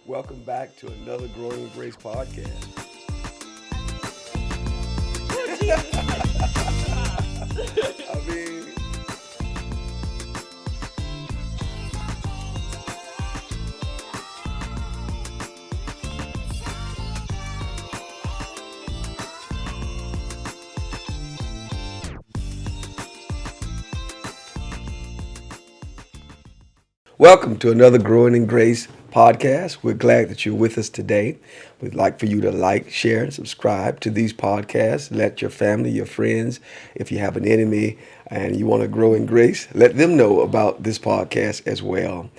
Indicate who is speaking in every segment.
Speaker 1: Welcome back to another Growing in Grace podcast. I mean, welcome to another Growing in Grace podcast. We're glad that you're with us today. We'd like for you to like, share, and subscribe to these podcasts. Let your family, your friends, if you have an enemy and you want to grow in grace, let them know about this podcast as well.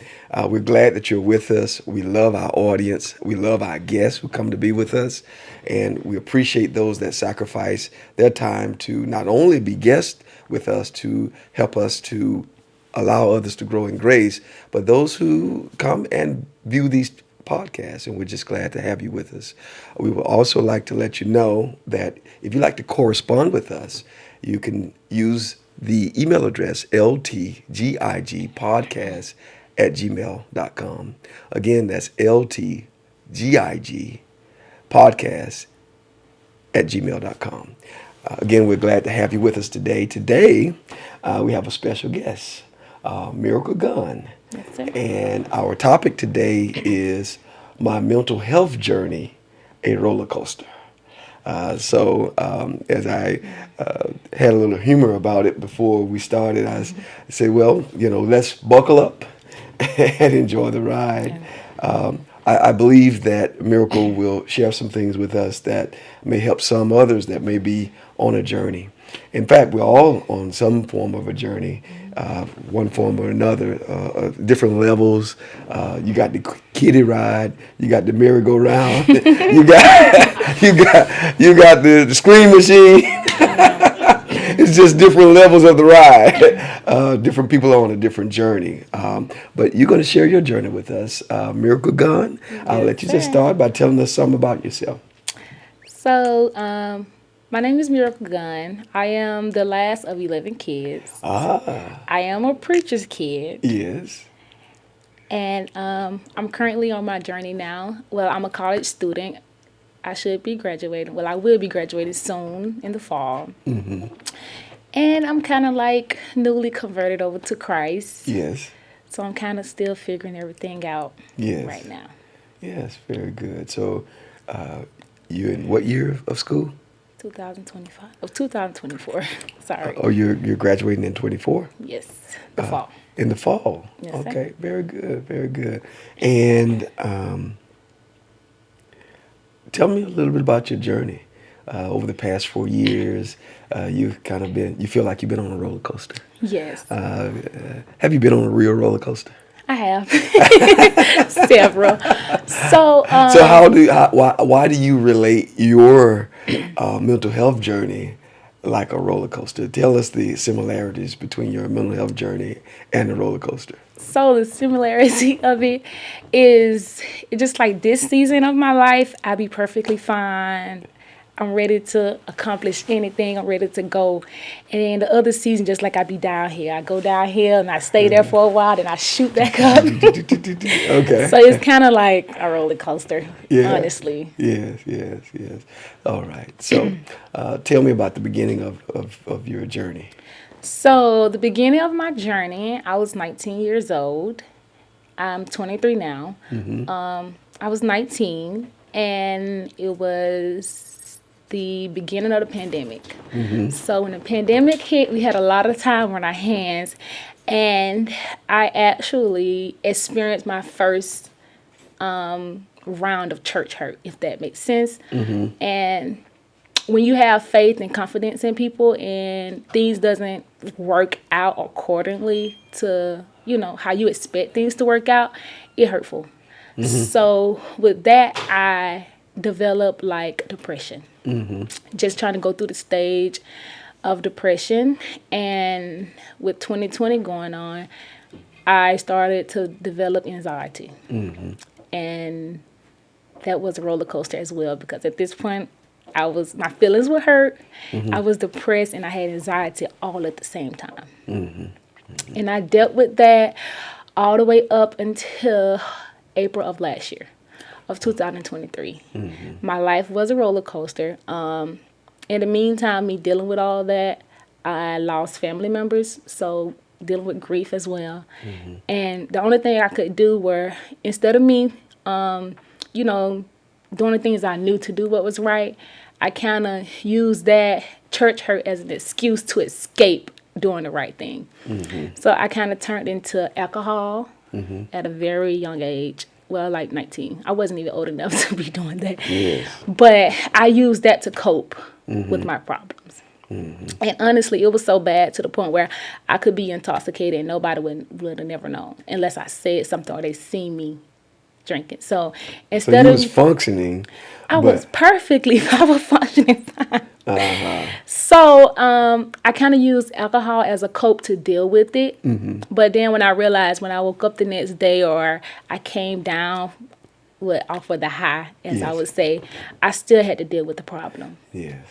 Speaker 1: We're glad that you're with us. We love our audience. We love our guests who come to be with us. And we appreciate those that sacrifice their time to not only be guests with us, to help us to allow others to grow in grace, but those who come and view these podcasts, and we're just glad to have you with us. We would also like to let you know that if you'd like to correspond with us, you can use the email address ltgigpodcast@gmail.com. Again, that's ltgigpodcast@gmail.com. Again, we're glad to have you with us today. Today, we have a special guest, Miracle Gunn.
Speaker 2: Yes, sir.
Speaker 1: And our topic today is my mental health journey, a roller coaster. As I had a little humor about it before we started, I said, well, let's buckle up and enjoy the ride. I believe that Miracle will share some things with us that may help some others that may be on a journey. In fact, we're all on some form of a journey, one form or another, different levels. You got the kiddie ride, you got the merry-go-round, you got the screen machine. It's just different levels of the ride. Different people are on a different journey. But you're going to share your journey with us. Miracle Gunn, I'll let you just start by telling us something about yourself.
Speaker 2: So, my name is Miracle Gunn. I am the last of 11 kids. I am a preacher's kid.
Speaker 1: Yes.
Speaker 2: And I'm currently on my journey now. Well, I'm a college student. I should be graduating. Well, I will be graduating soon in the fall.
Speaker 1: Mm-hmm.
Speaker 2: And I'm kind of like newly converted over to Christ.
Speaker 1: Yes.
Speaker 2: So I'm kind of still figuring everything out right now.
Speaker 1: Yes, very good. So you're in what year of school?
Speaker 2: 2025. Oh, 2024. Sorry.
Speaker 1: Oh, you're graduating in 24?
Speaker 2: Yes, the fall.
Speaker 1: In the fall.
Speaker 2: Yes,
Speaker 1: Okay,
Speaker 2: sir.
Speaker 1: very good, very good. And tell me a little bit about your journey. Over the past 4 years, you feel like you've been on a roller coaster.
Speaker 2: Yes,
Speaker 1: Have you been on a real roller coaster?
Speaker 2: I have several. So,
Speaker 1: Why do you relate your mental health journey like a roller coaster? Tell us the similarities between your mental health journey and the roller coaster.
Speaker 2: so the similarity of it is just like this season of my life, I'll be perfectly fine. I'm ready to accomplish anything. I'm ready to go. And then the other season, just like I be down here. I go down here and I stay there for a while, then I shoot back up.
Speaker 1: Okay.
Speaker 2: So it's kind of like a roller coaster, honestly.
Speaker 1: Yes. All right. So tell me about the beginning of your journey.
Speaker 2: So the beginning of my journey, I was 19 years old. I'm 23 now.
Speaker 1: Mm-hmm.
Speaker 2: I was 19, and it was the beginning of the pandemic.
Speaker 1: Mm-hmm.
Speaker 2: So when the pandemic hit, we had a lot of time on our hands, and I actually experienced my first round of church hurt, if that makes sense.
Speaker 1: Mm-hmm.
Speaker 2: And when you have faith and confidence in people and things doesn't work out accordingly to, how you expect things to work out, it's hurtful. Mm-hmm. So with that, I developed like depression. Mm-hmm. Just trying to go through the stage of depression. And with 2020 going on, I started to develop anxiety. Mm-hmm. And that was a roller coaster as well, because at this point, my feelings were hurt, I was depressed, and I had anxiety all at the same time. Mm-hmm. And I dealt with that all the way up until April of last year. of 2023. My life was a roller coaster. In the meantime, me dealing with all that, I lost family members, so dealing with grief as well. And the only thing I could do were, instead of me, you know, doing the things I knew to do what was right, I kind of used that church hurt as an excuse to escape doing the right thing. So I kind of turned into alcohol at a very young age. Well, like 19. I wasn't even old enough to be doing that.
Speaker 1: Yes.
Speaker 2: But I used that to cope with my problems. And honestly, it was so bad to the point where I could be intoxicated and nobody would have never known unless I said something or they seen me drinking. So
Speaker 1: So
Speaker 2: instead
Speaker 1: you
Speaker 2: of
Speaker 1: was functioning.
Speaker 2: I was functioning fine. So I kind of used alcohol as a cope to deal with it. But then when I realized, when I woke up the next day or I came down off of the high, as I would say, I still had to deal with the problem.
Speaker 1: Yes.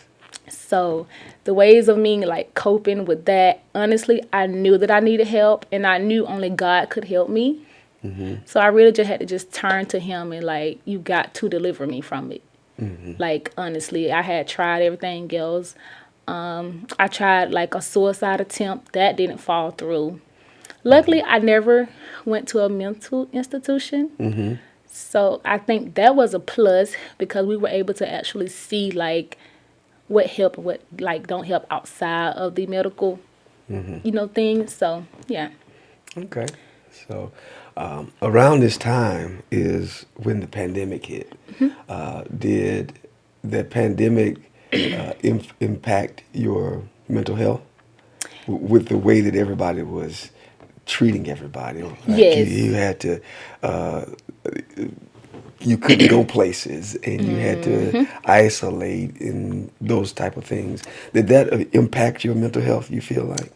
Speaker 2: So the ways of me like coping with that, honestly, I knew that I needed help and I knew only God could help me. So I really just had to just turn to him and like, you got to deliver me from it. Like, honestly, I had tried everything else. I tried like a suicide attempt. That didn't fall through. Luckily, I never went to a mental institution. So I think that was a plus because we were able to actually see like what help and what like don't help outside of the medical, things. So, yeah.
Speaker 1: Okay. So around this time is when the pandemic hit. Did the pandemic impact your mental health with the way that everybody was treating everybody? Like
Speaker 2: Yes.
Speaker 1: you had to, you couldn't go places and you had to isolate and those type of things. Did that impact your mental health, you feel like?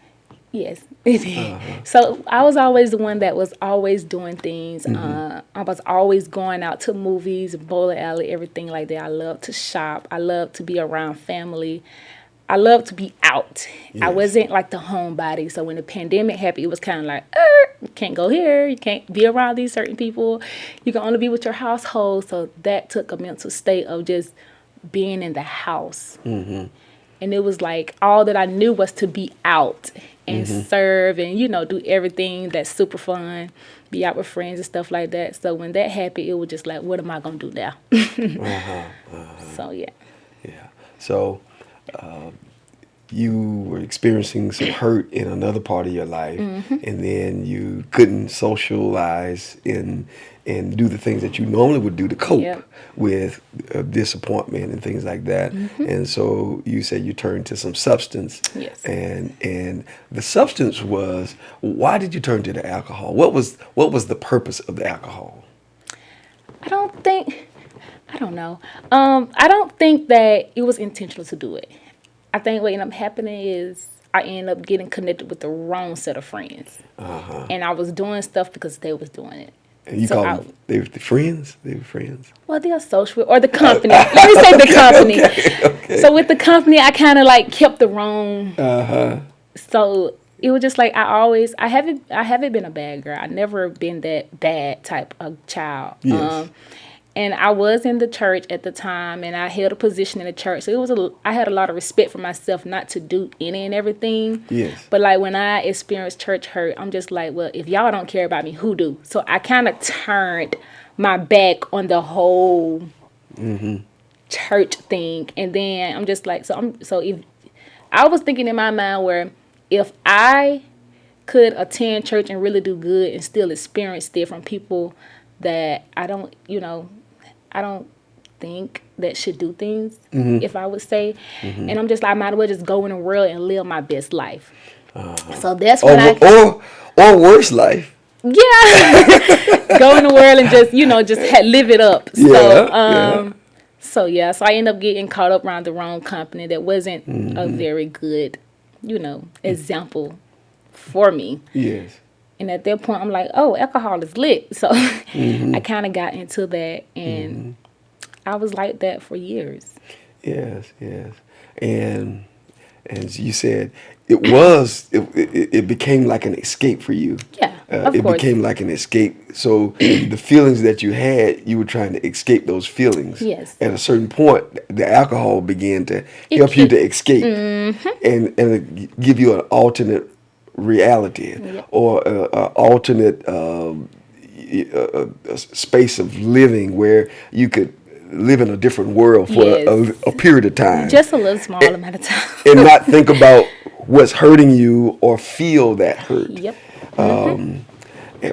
Speaker 2: Yes, it did. So I was always the one that was always doing things. I was always going out to movies, bowling alley, everything like that. I love to shop. I love to be around family. I love to be out. I
Speaker 1: Yes.
Speaker 2: wasn't like the homebody. So when the pandemic happened, it was kind of like, you can't go here. You can't be around these certain people. You can only be with your household. So that took a mental state of just being in the house. And it was like all that I knew was to be out and serve and, do everything that's super fun, be out with friends and stuff like that. So when that happened, it was just like, what am I going to do now? So, yeah.
Speaker 1: Yeah. So you were experiencing some hurt in another part of your life, and then you couldn't socialize and do the things that you normally would do to cope with disappointment and things like that. And so you said you turned to some substance.
Speaker 2: Yes.
Speaker 1: And the substance was, why did you turn to the alcohol? What was the purpose of the alcohol?
Speaker 2: I don't know. I don't think that it was intentional to do it. I think what ended up happening is I ended up getting connected with the wrong set of friends. And I was doing stuff because they was doing it.
Speaker 1: And you
Speaker 2: So
Speaker 1: call
Speaker 2: I-
Speaker 1: them, they were the friends? They were friends.
Speaker 2: Well, they're social or the company. Let me say the company.
Speaker 1: Okay.
Speaker 2: So with the company, I kind of like kept the wrong. So it was just like I haven't been a bad girl. I never been that bad type of child.
Speaker 1: Yes.
Speaker 2: And I was in the church at the time, and I held a position in the church. So I had a lot of respect for myself not to do any and everything.
Speaker 1: Yes.
Speaker 2: But like when I experienced church hurt, I'm just like, well, if y'all don't care about me, who do? So I kind of turned my back on the whole church thing, and then I'm just like, so if I was thinking in my mind where if I could attend church and really do good and still experience it from people that I don't think that should do things, if I would say. And I'm just like, I might as well just go in the world and live my best life. So that's when
Speaker 1: or worse life.
Speaker 2: Yeah. Go in the world and just, live it up. So I ended up getting caught up around the wrong company that wasn't a very good, example for me.
Speaker 1: Yes.
Speaker 2: And at that point, I'm like, oh, alcohol is lit. So I kind of got into that, and I was like that for years.
Speaker 1: Yes, yes. And you said it became like an escape for you.
Speaker 2: Yeah. Of
Speaker 1: It
Speaker 2: course.
Speaker 1: became like an escape. So the feelings that you had, you were trying to escape those feelings.
Speaker 2: Yes.
Speaker 1: At a certain point, the alcohol began to
Speaker 2: It
Speaker 1: help you
Speaker 2: kicked-
Speaker 1: to escape and give you an alternate reality
Speaker 2: Yep.
Speaker 1: or a alternate a space of living where you could live in a different world for
Speaker 2: Yes.
Speaker 1: a period of time.
Speaker 2: Just a little small amount of time.
Speaker 1: And not think about what's hurting you or feel that hurt.
Speaker 2: Yep.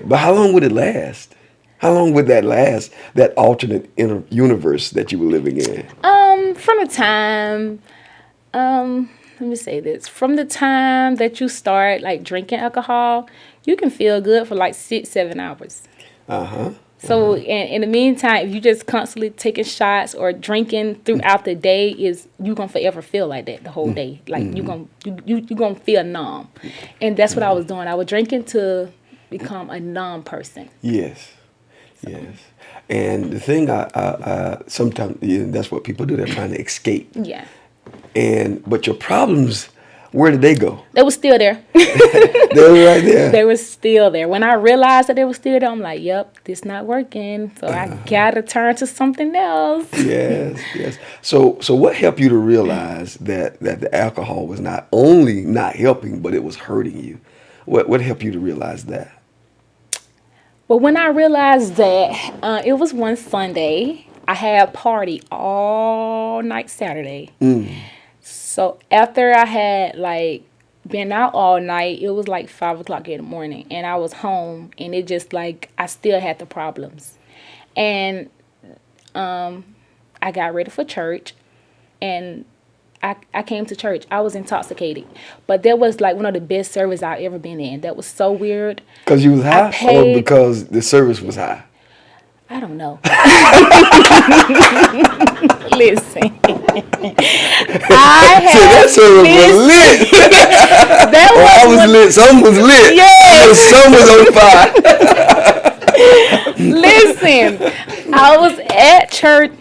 Speaker 1: But how long would it last? How long would that last? That alternate inner universe that you were living in.
Speaker 2: From the time, let me say this. From the time that you start like drinking alcohol, you can feel good for like 6-7 hours. So in the meantime, if you just constantly taking shots or drinking throughout the day, is you gonna forever feel like that the whole day. Like you gonna feel numb, and that's what I was doing. I was drinking to become a numb person.
Speaker 1: Yes. Yes. And the thing I sometimes that's what people do. They're trying to escape.
Speaker 2: Yeah,
Speaker 1: But your problems, where did they go?
Speaker 2: they was still there.
Speaker 1: They were right there.
Speaker 2: They were still there. When I realized that they were still there, I'm like, "Yep, this not working. So I gotta turn to something else."
Speaker 1: Yes, yes. So what helped you to realize that the alcohol was not only not helping, but it was hurting you? What helped you to realize that?
Speaker 2: But when I realized that, it was one Sunday. I had a party all night Saturday. So after I had like been out all night, it was like 5 o'clock in the morning, and I was home, and it just like I still had the problems, and I got ready for church, and I came to church. I was intoxicated, but that was like one of the best services I've ever been in. That was so weird.
Speaker 1: Because you was high, or
Speaker 2: paid-
Speaker 1: because the service was high?
Speaker 2: I don't know. Listen, I
Speaker 1: So that
Speaker 2: had
Speaker 1: service was lit.
Speaker 2: that
Speaker 1: I was lit. Some was lit.
Speaker 2: Yes.
Speaker 1: Some was on fire.
Speaker 2: Listen, I was at church,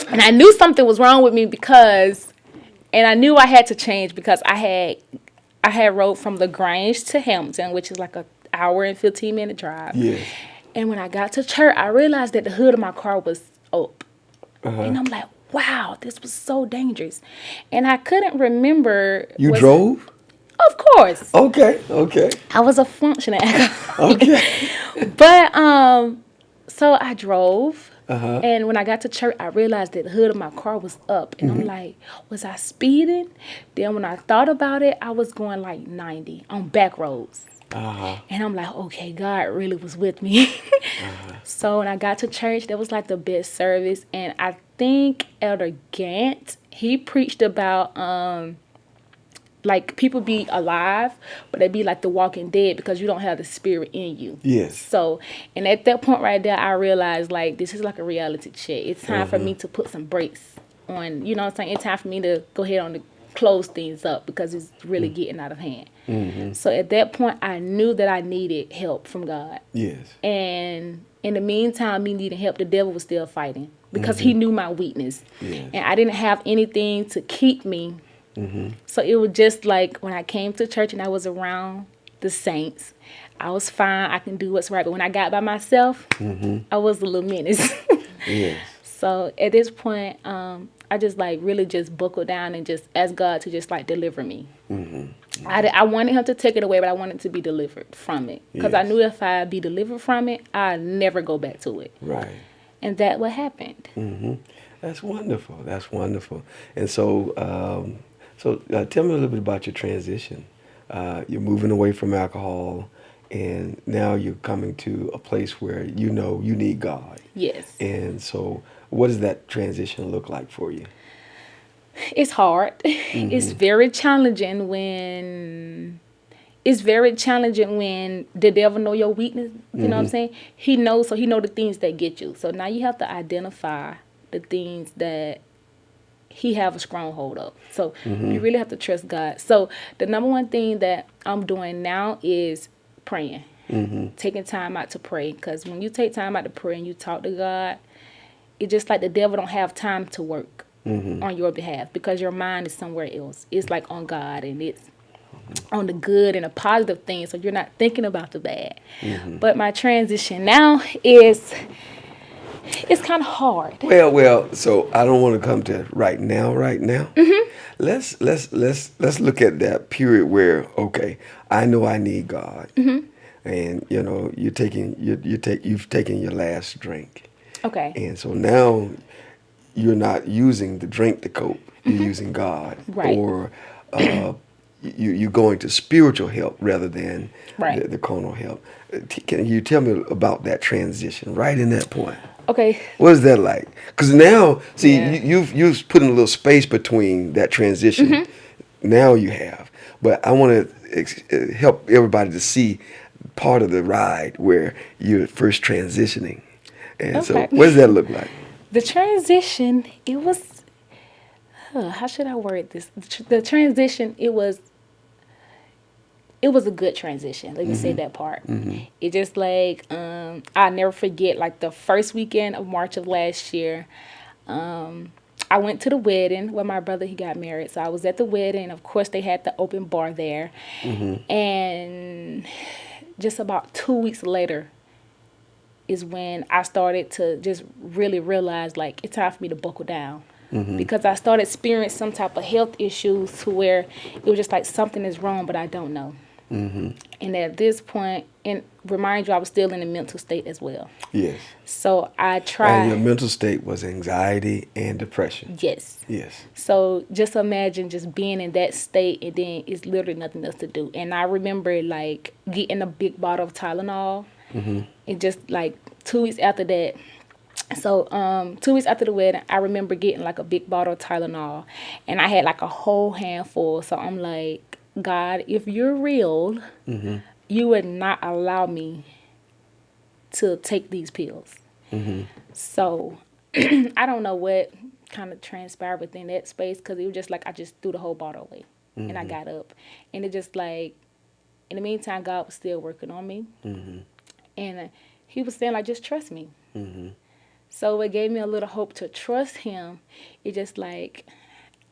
Speaker 2: and I knew something was wrong with me and I knew I had to change because I had rode from LaGrange to Hamilton, which is like an hour and 15-minute drive.
Speaker 1: Yes.
Speaker 2: And when I got to church, I realized that the hood of my car was up. And I'm like, wow, this was so dangerous. And I couldn't remember.
Speaker 1: You drove?
Speaker 2: Of course.
Speaker 1: Okay. Okay.
Speaker 2: I was a functioning alcoholic.
Speaker 1: Okay.
Speaker 2: But, so I drove. And when I got to church, I realized that the hood of my car was up. And I'm like, was I speeding? Then when I thought about it, I was going like 90 on back roads. And I'm like, okay, God really was with me. So when I got to church, that was like the best service. And I think Elder Gant, he preached about like people be alive, but they be like the walking dead because you don't have the spirit in you.
Speaker 1: Yes.
Speaker 2: So, and at that point right there, I realized like this is like a reality check. It's time for me to put some brakes on, you know what I'm saying? It's time for me to go ahead on to close things up because it's really getting out of hand. So at that point, I knew that I needed help from God.
Speaker 1: Yes.
Speaker 2: And in the meantime, me needing help, the devil was still fighting because he knew my weakness.
Speaker 1: Yes.
Speaker 2: And I didn't have anything to keep me. So it was just like when I came to church and I was around the saints, I was fine. I can do what's right. But when I got by myself, I was a little menace.
Speaker 1: Yes.
Speaker 2: So at this point, I just like really just buckled down and just asked God to just like deliver me. I wanted him to take it away, but I wanted to be delivered from it. Because I knew if I be delivered from it, I'd never go back to it.
Speaker 1: Right.
Speaker 2: And that what happened.
Speaker 1: That's wonderful. That's wonderful. And so, tell me a little bit about your transition. You're moving away from alcohol, and now you're coming to a place where you know you need God.
Speaker 2: Yes.
Speaker 1: And so, what does that transition look like for you?
Speaker 2: It's hard. It's very challenging when the devil know your weakness. You know what I'm saying? He knows, so he know the things that get you. So now you have to identify the things that he have a stronghold of. So you really have to trust God. So the number one thing that I'm doing now is praying. Taking time out to pray. Because when you take time out to pray and you talk to God, it's just like the devil don't have time to work on your behalf because your mind is somewhere else. It's like on God, and it's on the good and the positive things, so you're not thinking about the bad. But my transition now is it's kind of hard.
Speaker 1: Well. So I don't want to come to right now. Right now, let's look at that period where okay, I know I need God, and you know you've taken your last drink,
Speaker 2: Okay.
Speaker 1: and so now you're not using the drink to cope. You're using God,
Speaker 2: Right.
Speaker 1: or you're going to spiritual help rather than
Speaker 2: Right.
Speaker 1: the carnal help. Can you tell me about that transition right in that point?
Speaker 2: Okay.
Speaker 1: What is that like? Because now, see,
Speaker 2: Yeah.
Speaker 1: you've put in a little space between that transition. Now you have, but I want to help everybody to see part of the ride where you're first transitioning. And so,
Speaker 2: Okay.
Speaker 1: what does that look like?
Speaker 2: The transition, it was, how should I word this? The transition, it was a good transition. Let me say that part. It just like, I'll never forget, like the first weekend of March of last year, I went to the wedding where my brother, he got married. So I was at the wedding. Of course, they had the open bar there. And just about 2 weeks later is when I started to just really realize, like, it's time for me to buckle down. Because I started experiencing some type of health issues to where it was just like something is wrong, but I don't know. And at this point, and remind you, I was still in a mental state as well.
Speaker 1: Yes.
Speaker 2: So I
Speaker 1: And
Speaker 2: tried.
Speaker 1: your mental state was anxiety and depression.
Speaker 2: Yes.
Speaker 1: Yes.
Speaker 2: So just imagine just being in that state, and then it's literally nothing else to do. And I remember like getting a big bottle of Tylenol, and just like 2 weeks after that. So 2 weeks after the wedding, I remember getting like a big bottle of Tylenol, and I had like a whole handful. So I'm like, God, if you're real, you would not allow me to take these pills. So I don't know what kind of transpired within that space, because it was just like I just threw the whole bottle away, and I got up, and it just like, in the meantime, God was still working on me, and he was saying like, just trust me. So it gave me a little hope to trust him. It just like,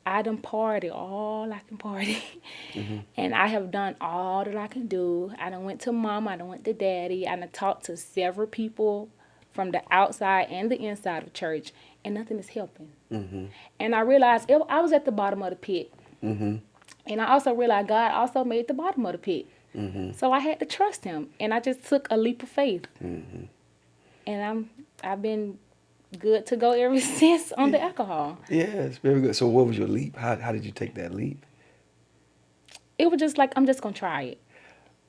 Speaker 2: I done party all I can party. And I have done all that I can do. I done went to mom, I done went to daddy, I done talked to several people from the outside and the inside of church, and nothing is helping. And I realized I was at the bottom of the pit. And I also realized God also made the bottom of the pit. So I had to trust him, and I just took a leap of faith. And I've been good to go ever since on the alcohol.
Speaker 1: Yes, very good. So what was your leap? How did you take that leap?
Speaker 2: It was just like, I'm just gonna try it.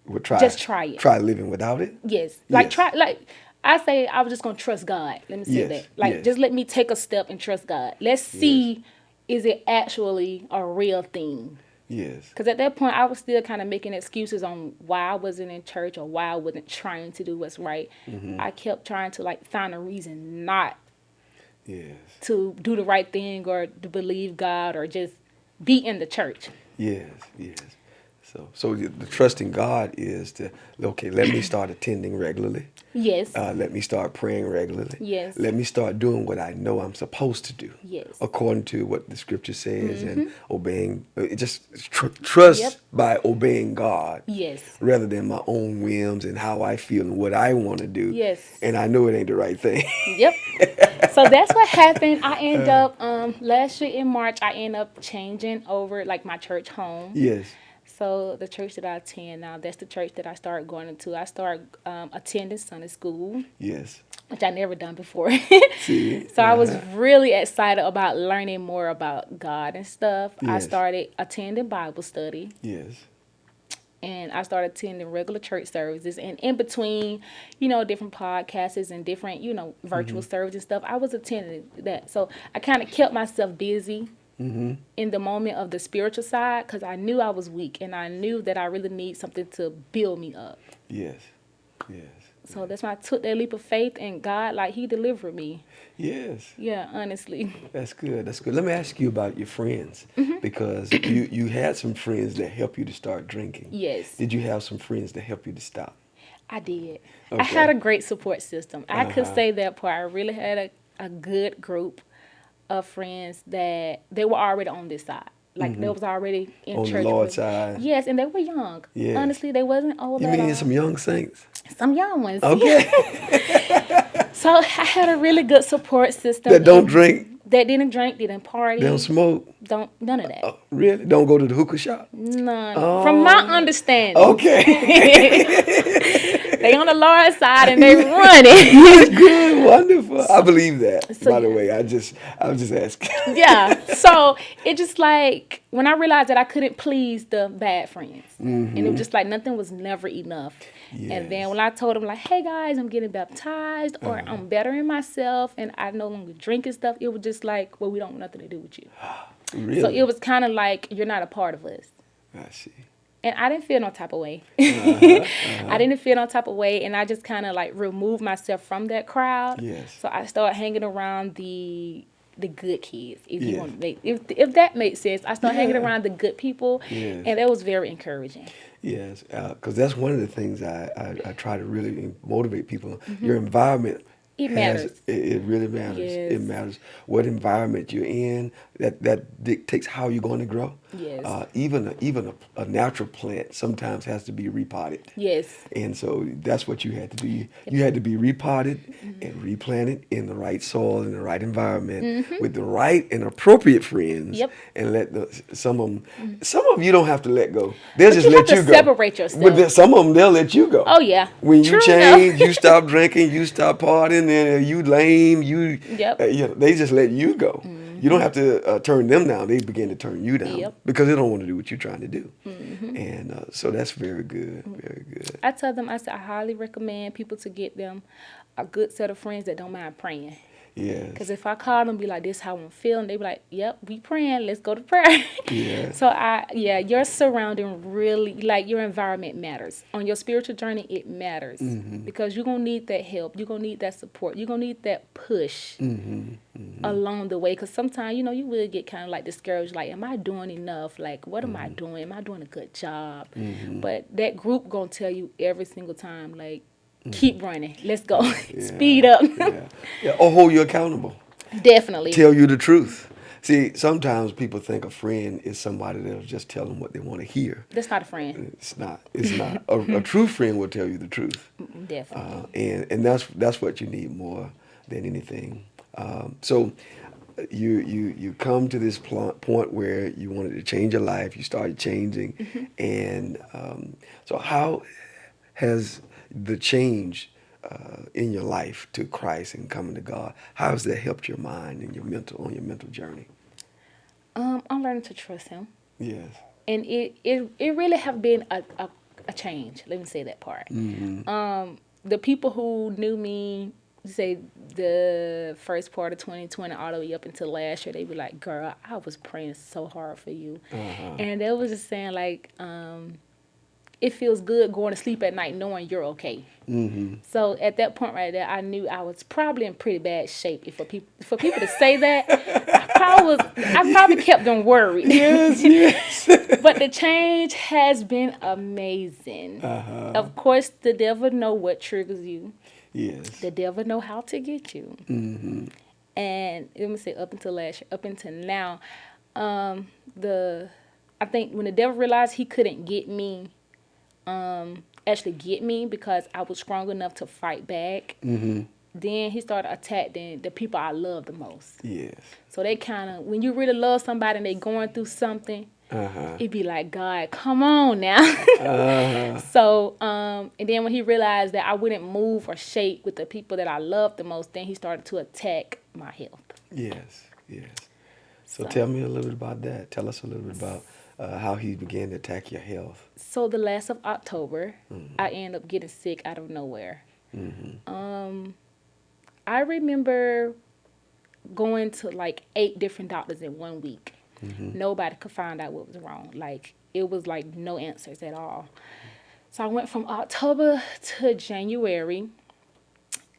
Speaker 1: Well,
Speaker 2: Just try it.
Speaker 1: Try living without it?
Speaker 2: Yes. Like
Speaker 1: Yes.
Speaker 2: try, like I say, I was just gonna trust God. Let me say
Speaker 1: Yes,
Speaker 2: that. Like
Speaker 1: yes.
Speaker 2: just let me take a step and trust God. Let's see, is it actually a real thing?
Speaker 1: Yes.
Speaker 2: Because at that point, I was still kind of making excuses on why I wasn't in church or why I wasn't trying to do what's right. I kept trying to like find a reason not
Speaker 1: Yes.
Speaker 2: to do the right thing or to believe God or just be in the church.
Speaker 1: Yes. Yes. So the trusting God is to, okay, let me start attending regularly.
Speaker 2: Yes.
Speaker 1: Let me start praying regularly.
Speaker 2: Yes.
Speaker 1: Let me start doing what I know I'm supposed to do.
Speaker 2: Yes.
Speaker 1: According to what the scripture says, and obeying, trust
Speaker 2: Yep.
Speaker 1: by obeying God.
Speaker 2: Yes.
Speaker 1: Rather than my own whims and how I feel and what I want to do.
Speaker 2: Yes.
Speaker 1: And I know it ain't the right thing.
Speaker 2: Yep. So that's what happened. I end up last year in March. I end up changing over like my church home.
Speaker 1: Yes.
Speaker 2: So the church that I attend now, that's the church that I started going into. I started attending Sunday school,
Speaker 1: Yes.
Speaker 2: which I never done before.
Speaker 1: See?
Speaker 2: So I was really excited about learning more about God and stuff. I
Speaker 1: Yes.
Speaker 2: started attending Bible study,
Speaker 1: Yes.
Speaker 2: and I started attending regular church services. And in between, different podcasts and different, virtual services and stuff, I was attending that. So I kind of kept myself busy in the moment of the spiritual side, because I knew I was weak, and I knew that I really need something to build me up.
Speaker 1: Yes. Yes.
Speaker 2: So that's why I took that leap of faith, and God, like, he delivered me.
Speaker 1: Yes.
Speaker 2: Yeah, honestly.
Speaker 1: That's good. That's good. Let me ask you about your friends, because you had some friends that helped you to start drinking.
Speaker 2: Yes,
Speaker 1: Did you have some friends that helped you to stop?
Speaker 2: I did. I
Speaker 1: Okay.
Speaker 2: had a great support system. I could say that part. I really had a good group of friends that they were already on this side. Like they was already in
Speaker 1: On
Speaker 2: church.
Speaker 1: the Lord's side.
Speaker 2: Yes, and they were young.
Speaker 1: Yes.
Speaker 2: Honestly, they wasn't old
Speaker 1: You
Speaker 2: at
Speaker 1: mean
Speaker 2: all.
Speaker 1: some young saints?
Speaker 2: Some young ones.
Speaker 1: Okay.
Speaker 2: So I had a really good support system.
Speaker 1: That don't drink,
Speaker 2: That didn't drink, didn't party.
Speaker 1: they don't smoke.
Speaker 2: None of that.
Speaker 1: Really? Don't go to the hookah shop?
Speaker 2: None.
Speaker 1: Oh.
Speaker 2: From my understanding.
Speaker 1: Okay.
Speaker 2: They on the Lord's side and they running.
Speaker 1: Good, wonderful. I believe that.
Speaker 2: So,
Speaker 1: By the
Speaker 2: yeah.
Speaker 1: way, I was just asking.
Speaker 2: Yeah. So it just like when I realized that I couldn't please the bad friends, and it was just like nothing was never enough. And then when I told them like, hey guys, I'm getting baptized or I'm bettering myself and I no longer drink and stuff, it was just like, well, we don't want nothing to do with you.
Speaker 1: Really?
Speaker 2: So it was kind of like you're not a part of us.
Speaker 1: I see.
Speaker 2: And I didn't feel no type of way. I didn't feel no type of way. And I just kind of like removed myself from that crowd.
Speaker 1: Yes.
Speaker 2: So I started hanging around the good kids. If you want to make, if that makes sense. I started hanging around the good people.
Speaker 1: Yes.
Speaker 2: And that was very encouraging.
Speaker 1: Yes, because that's one of the things I try to really motivate people. Your environment.
Speaker 2: It matters.
Speaker 1: It really matters.
Speaker 2: Yes.
Speaker 1: It matters what environment you're in. That dictates how you're going to grow.
Speaker 2: Yes.
Speaker 1: Even a natural plant sometimes has to be repotted.
Speaker 2: Yes.
Speaker 1: And so that's what you had to do. You had to be repotted and replanted in the right soil, in the right environment, with the right and appropriate friends.
Speaker 2: Yep.
Speaker 1: And let some of them you don't have to let go. They'll just
Speaker 2: you
Speaker 1: let
Speaker 2: have
Speaker 1: you
Speaker 2: to
Speaker 1: go.
Speaker 2: separate yourself.
Speaker 1: But some of them they'll let you go.
Speaker 2: Oh, yeah.
Speaker 1: When you
Speaker 2: True
Speaker 1: change,
Speaker 2: enough.
Speaker 1: you stop drinking, you stop partying, and you lame,
Speaker 2: Yep.
Speaker 1: they just let you go. You don't have to turn them down. They begin to turn you down
Speaker 2: Yep.
Speaker 1: because they don't want to do what you're trying to do. And so that's very good, very good.
Speaker 2: I tell them, I said, I highly recommend people to get them a good set of friends that don't mind praying.
Speaker 1: Yes.
Speaker 2: Because if I call them, be like, this how I'm feeling, they be like, yep, we praying, let's go to prayer.
Speaker 1: Yeah.
Speaker 2: So your surrounding really, like your environment matters. On your spiritual journey, it matters. Because you're going to need that help. You're going to need that support. You're going to need that push along the way. Because sometimes, you will get kind of like discouraged, like, am I doing enough? Like, what am I doing? Am I doing a good job? But that group going to tell you every single time, like, keep running. Let's go. Speed up.
Speaker 1: Yeah. Or hold you accountable.
Speaker 2: Definitely.
Speaker 1: Tell you the truth. See, sometimes people think a friend is somebody that'll just tell them what they want to hear.
Speaker 2: That's not a friend.
Speaker 1: It's not. It's not. A true friend will tell you the truth.
Speaker 2: Definitely.
Speaker 1: And that's what you need more than anything. So you come to this point where you wanted to change your life. You started changing, and so how has the change in your life to Christ and coming to God, how has that helped your mind and on your mental journey?
Speaker 2: I'm learning to trust Him,
Speaker 1: Yes.
Speaker 2: and it really have been a change. Let me say that part. The people who knew me, say the first part of 2020 all the way up until last year, they be like, "Girl, I was praying so hard for you," and they was just saying like, it feels good going to sleep at night knowing you're okay. So at that point right there, I knew I was probably in pretty bad shape. If for people to say that, I probably kept them worried.
Speaker 1: Yes.
Speaker 2: But the change has been amazing. Of course, the devil know what triggers you.
Speaker 1: Yes.
Speaker 2: The devil know how to get you. And let me say, up until now, I think when the devil realized he couldn't get me, because I was strong enough to fight back. Then he started attacking the people I love the most.
Speaker 1: Yes.
Speaker 2: So they kind of, when you really love somebody and they going through something, it'd be like, God, come on now. So, and then when he realized that I wouldn't move or shake with the people that I love the most, then he started to attack my health.
Speaker 1: Yes. Yes. So tell me a little bit about that. Tell us a little bit about how he began to attack your health.
Speaker 2: So the last of October, I ended up getting sick out of nowhere. I remember going to like 8 different doctors in 1 week. Nobody could find out what was wrong. Like, it was like no answers at all. So I went from October to January,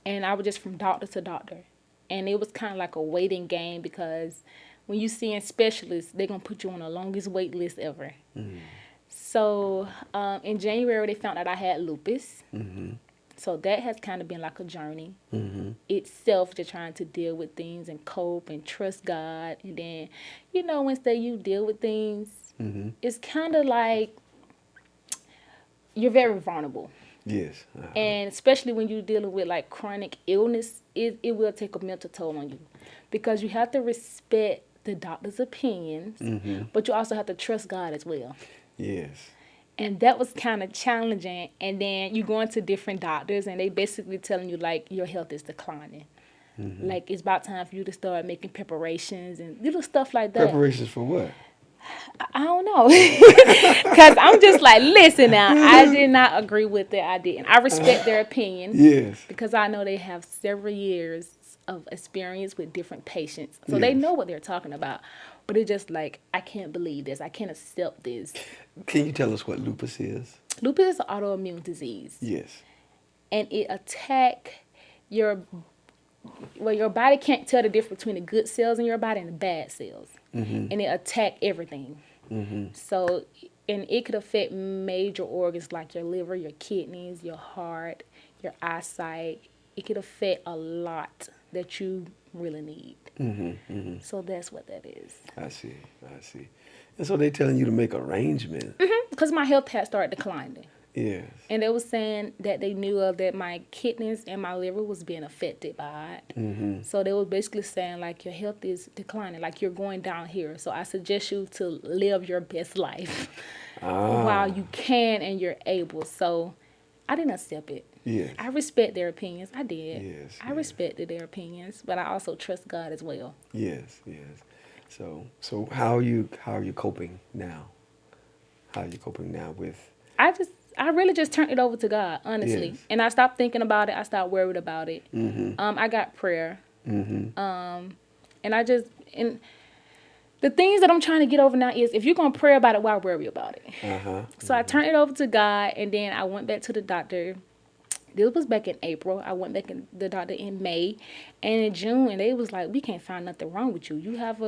Speaker 2: and I was just from doctor to doctor. And it was kind of like a waiting game, because when you seeing specialists, they're going to put you on the longest wait list ever. So in January, they found out I had lupus. So that has kind of been like a journey itself, just trying to deal with things and cope and trust God. And then, once that you deal with things, it's kind of like you're very vulnerable.
Speaker 1: Yes.
Speaker 2: And especially when you're dealing with like chronic illness, it will take a mental toll on you, because you have to respect the doctor's opinions, but you also have to trust God as well.
Speaker 1: Yes.
Speaker 2: And that was kind of challenging. And then you go into different doctors and they basically telling you like your health is declining. Like it's about time for you to start making preparations and little stuff like that.
Speaker 1: Preparations for what?
Speaker 2: I don't know. Because I'm just like, listen now, I did not agree with it. I didn't. I respect their opinion.
Speaker 1: Yes.
Speaker 2: Because I know they have several years of experience with different patients. So they know what they're talking about. But it's just like, I can't believe this. I can't accept this.
Speaker 1: Can you tell us what lupus is?
Speaker 2: Lupus is an autoimmune disease.
Speaker 1: Yes.
Speaker 2: And it attack your body can't tell the difference between the good cells in your body and the bad cells. And it attack everything. So, and it could affect major organs like your liver, your kidneys, your heart, your eyesight. It could affect a lot that you really need. So that's what that is.
Speaker 1: I see. And so they're telling you to make arrangements.
Speaker 2: Because my health had started declining.
Speaker 1: Yes.
Speaker 2: And they were saying that they knew of that my kidneys and my liver was being affected by it. So they were basically saying, like, your health is declining, like you're going down here. So I suggest you to live your best life while you can and you're able. So I didn't accept it.
Speaker 1: Yes.
Speaker 2: I respect their opinions. I did.
Speaker 1: Yes.
Speaker 2: I respected their opinions, but I also trust God as well.
Speaker 1: Yes. So how are you coping now? How are you coping now with?
Speaker 2: I really just turned it over to God, honestly.
Speaker 1: Yes.
Speaker 2: And I stopped thinking about it. I stopped worried about it. I got prayer. And and the things that I'm trying to get over now is, if you're going to pray about it, why worry about it? So I turned it over to God, and then I went back to the doctor. This was back in April. I went back to the doctor in May. And in June, and they was like, we can't find nothing wrong with you. You have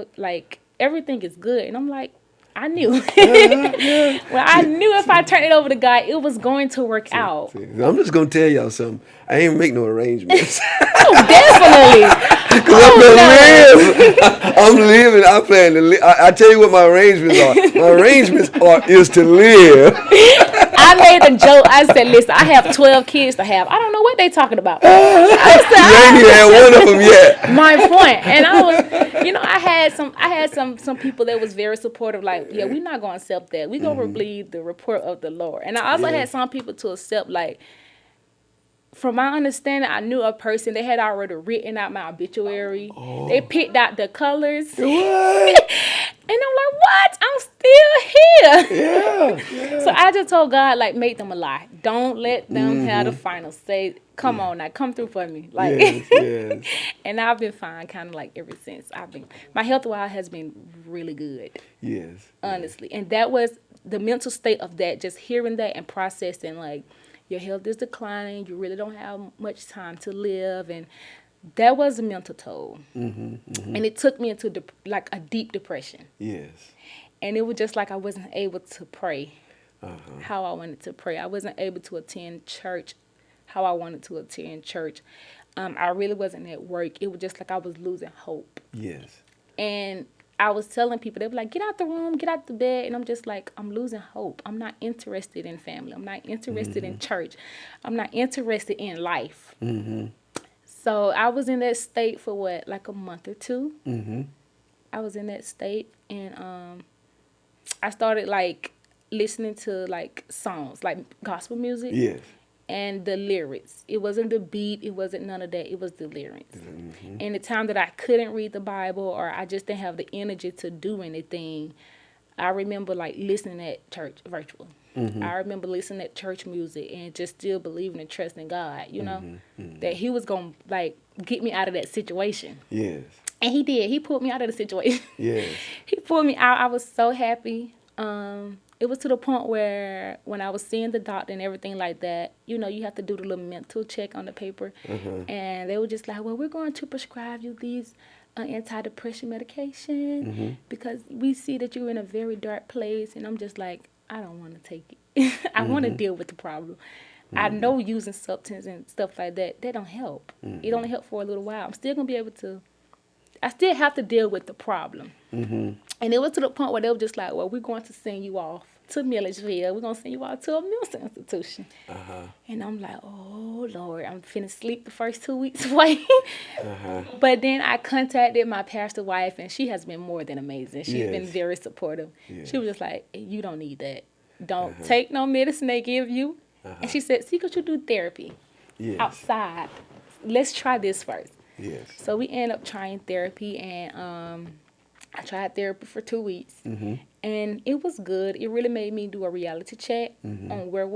Speaker 2: everything is good. And I'm like, I knew. Well, I knew if I turned it over to God, it was going to work out.
Speaker 1: I'm just going to tell y'all something. I ain't make no arrangements.
Speaker 2: Oh, definitely.
Speaker 1: I'm living. I plan to live. I tell you what my arrangements are. My arrangements is to live.
Speaker 2: I made a joke. I said, listen, I have 12 kids to have. I don't know what they talking about.
Speaker 1: You ain't even had one of them yet.
Speaker 2: My point. And I was, I had some people that was very supportive, like, yeah, we're not going to accept that. We're going to believe the report of the Lord. And I also had some people to accept, like, from my understanding, I knew a person, they had already written out my obituary. They picked out the colors.
Speaker 1: What?
Speaker 2: And I'm like, what? I'm still here.
Speaker 1: Yeah.
Speaker 2: So I just told God, like, make them a lie. Don't let them have the final say. Come on now, come through for me. Like,
Speaker 1: Yes.
Speaker 2: And I've been fine kind of like ever since. My health-wise has been really good.
Speaker 1: Yes.
Speaker 2: Honestly. And that was the mental state of that, just hearing that and processing, like, your health is declining, you really don't have much time to live, and that was a mental toll. And it took me into a deep depression.
Speaker 1: Yes.
Speaker 2: And it was just like I wasn't able to pray how I wanted to pray. I wasn't able to attend church how I wanted to attend church. I really wasn't at work. It was just like I was losing hope.
Speaker 1: Yes.
Speaker 2: And I was telling people, they were like, get out the room, get out the bed. And I'm just like, I'm losing hope. I'm not interested in family. I'm not interested in church. I'm not interested in life. So I was in that state for like a month or two. I was in that state, and I started like listening to like songs, like gospel music.
Speaker 1: Yes.
Speaker 2: And the lyrics. It wasn't the beat. It wasn't none of that. It was the lyrics. And the time that I couldn't read the Bible, or I just didn't have the energy to do anything, I remember like listening at church virtual. I remember listening at church music and just still believing and trusting God, that He was going to like get me out of that situation.
Speaker 1: Yes.
Speaker 2: And He did. He pulled me out of the situation.
Speaker 1: Yes.
Speaker 2: He pulled me out. I was so happy. It was to the point where when I was seeing the doctor and everything like that, you have to do the little mental check on the paper. And they were just like, well, we're going to prescribe you these antidepressant medication because we see that you're in a very dark place. And I'm just like, I don't want to take it. I want to deal with the problem. I know using substance and stuff like that don't help. It only help for a little while. I'm still gonna be able to. I still have to deal with the problem. And it was to the point where they were just like, "Well, we're going to send you off to Milledgeville. We're gonna send you off to a mental institution." And I'm like, "Oh Lord, I'm finna sleep the first 2 weeks away." But then I contacted my pastor wife, and she has been more than amazing. She's been very supportive. She was just like, "You don't need that. Don't take no medicine they give you." And she said, "See, could you do therapy outside? Let's try this first."
Speaker 1: Yes.
Speaker 2: So we ended up trying therapy, and I tried therapy for 2 weeks, and it was good. It really made me do a reality check on where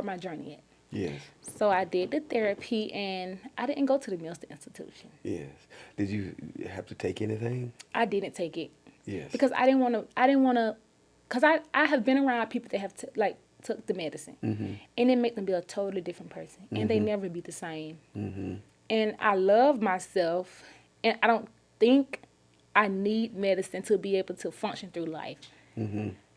Speaker 2: my journey at.
Speaker 1: Yes.
Speaker 2: So I did the therapy, and I didn't go to the mental institution.
Speaker 1: Yes. Did you have to take anything?
Speaker 2: I didn't take it.
Speaker 1: Yes.
Speaker 2: Because I didn't want to, because I have been around people that have took the medicine, and it make them be a totally different person, and they never be the same. And I love myself, and I don't think I need medicine to be able to function through life.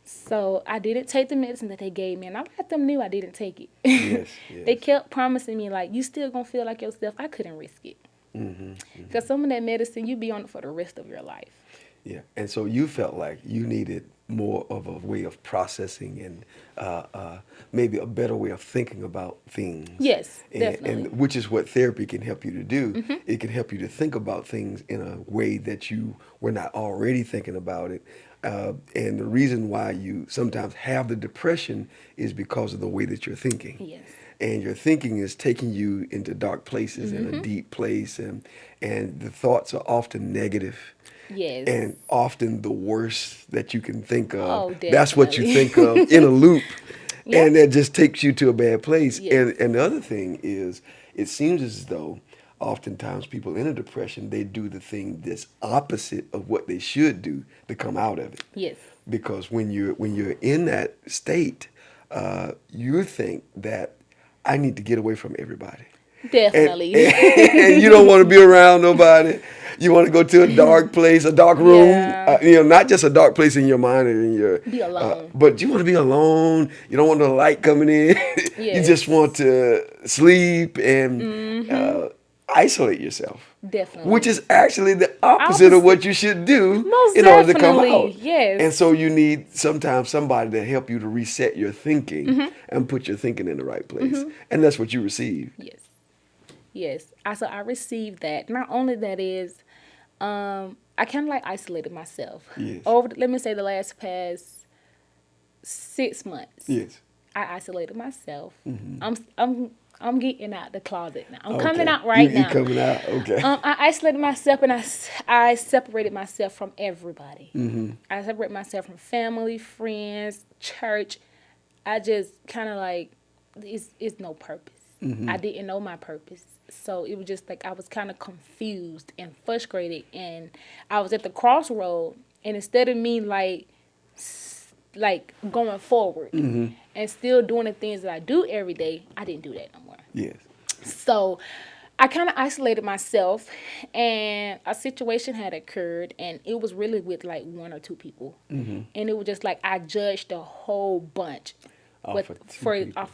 Speaker 2: So I didn't take the medicine that they gave me, and I let them know I didn't take it.
Speaker 1: Yes.
Speaker 2: They kept promising me, like, you still gonna feel like yourself. I couldn't risk it. Because some of that medicine, you be on it for the rest of your life.
Speaker 1: Yeah. And so you felt like you needed more of a way of processing and maybe a better way of thinking about things.
Speaker 2: Yes, definitely.
Speaker 1: And which is what therapy can help you to do. It can help you to think about things in a way that you were not already thinking about it. And the reason why you sometimes have the depression is because of the way that you're thinking.
Speaker 2: Yes.
Speaker 1: And your thinking is taking you into dark places in a deep place, and the thoughts are often negative.
Speaker 2: Yes.
Speaker 1: And often the worst that you can think of.
Speaker 2: Oh,
Speaker 1: that's what you
Speaker 2: definitely.
Speaker 1: think of in a loop.
Speaker 2: Yeah.
Speaker 1: And that just takes you to a bad place.
Speaker 2: Yes.
Speaker 1: And the other thing is, it seems as though oftentimes people in a depression, they do the thing that's opposite of what they should do to come out of it.
Speaker 2: Yes.
Speaker 1: Because when you're in that state, you think that I need to get away from everybody.
Speaker 2: Definitely.
Speaker 1: And you don't want to be around nobody. You want to go to a dark place, a dark room.
Speaker 2: Yeah.
Speaker 1: Not just a dark place in your mind or in your.
Speaker 2: Be alone.
Speaker 1: But you want to be alone. You don't want no light coming in. You
Speaker 2: Yes.
Speaker 1: just want to sleep and isolate yourself.
Speaker 2: Definitely.
Speaker 1: Which is actually the opposite of what you should do
Speaker 2: Most
Speaker 1: in order to come
Speaker 2: definitely,
Speaker 1: out.
Speaker 2: yes.
Speaker 1: And so you need sometimes somebody to help you to reset your thinking and put your thinking in the right place. And that's what you receive.
Speaker 2: Yes. Yes. So I received that. Not only that is, I kind of like isolated myself.
Speaker 1: Yes.
Speaker 2: Let me say the past 6 months.
Speaker 1: Yes.
Speaker 2: I isolated myself. I'm getting out the closet now. I'm
Speaker 1: Okay.
Speaker 2: coming out right
Speaker 1: You're
Speaker 2: now.
Speaker 1: coming out. Okay.
Speaker 2: I isolated myself, and I separated myself from everybody. I separated myself from family, friends, church. I just kind of like, it's no purpose. I didn't know my purpose. So it was just like I was kind of confused and frustrated, and I was at the crossroad, and instead of me like going forward and still doing the things that I do every day, I didn't do that no more.
Speaker 1: Yes.
Speaker 2: So I kind of isolated myself, and a situation had occurred, and it was really with like 1 or 2 people. And it was just like I judged a whole bunch
Speaker 1: Off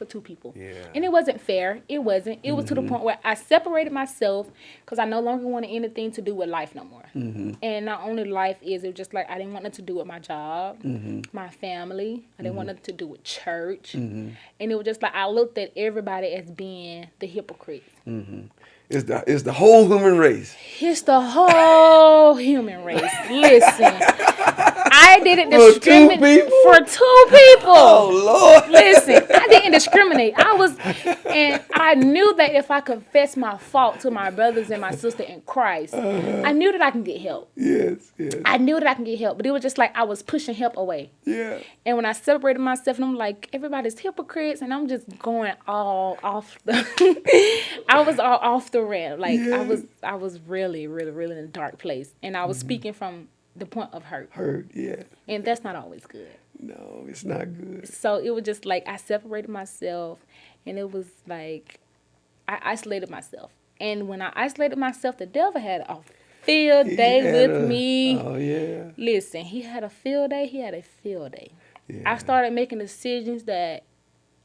Speaker 1: of 2 people.
Speaker 2: Yeah.
Speaker 1: Yeah.
Speaker 2: And it wasn't fair. It wasn't. It was to the point where I separated myself because I no longer wanted anything to do with life no more. And not only life it was just like I didn't want nothing to do with my job, my family. I didn't want nothing to do with church. And it was just like I looked at everybody as being the hypocrites.
Speaker 1: It's the whole human race.
Speaker 2: It's the whole human race. Listen, I didn't
Speaker 1: For 2
Speaker 2: discriminate
Speaker 1: people?
Speaker 2: for 2 people.
Speaker 1: Oh Lord.
Speaker 2: Listen, I didn't discriminate. And I knew that if I confessed my fault to my brothers and my sister in Christ, I knew that I can get help.
Speaker 1: Yes. Yes.
Speaker 2: I knew that I can get help, but it was just like I was pushing help away.
Speaker 1: Yeah.
Speaker 2: And when I separated myself, and I'm like, everybody's hypocrites, and I'm just going all off the. I was all off the rail. Like
Speaker 1: Yeah.
Speaker 2: I was really, really, really in a dark place, and I was speaking from the point of hurt,
Speaker 1: Yeah.
Speaker 2: and that's not always good.
Speaker 1: No, it's not good.
Speaker 2: So it was just like I separated myself, and it was like I isolated myself. And when I isolated myself, the devil had a field day with me.
Speaker 1: Oh yeah.
Speaker 2: Listen, he had a field day.
Speaker 1: Yeah.
Speaker 2: I started making decisions that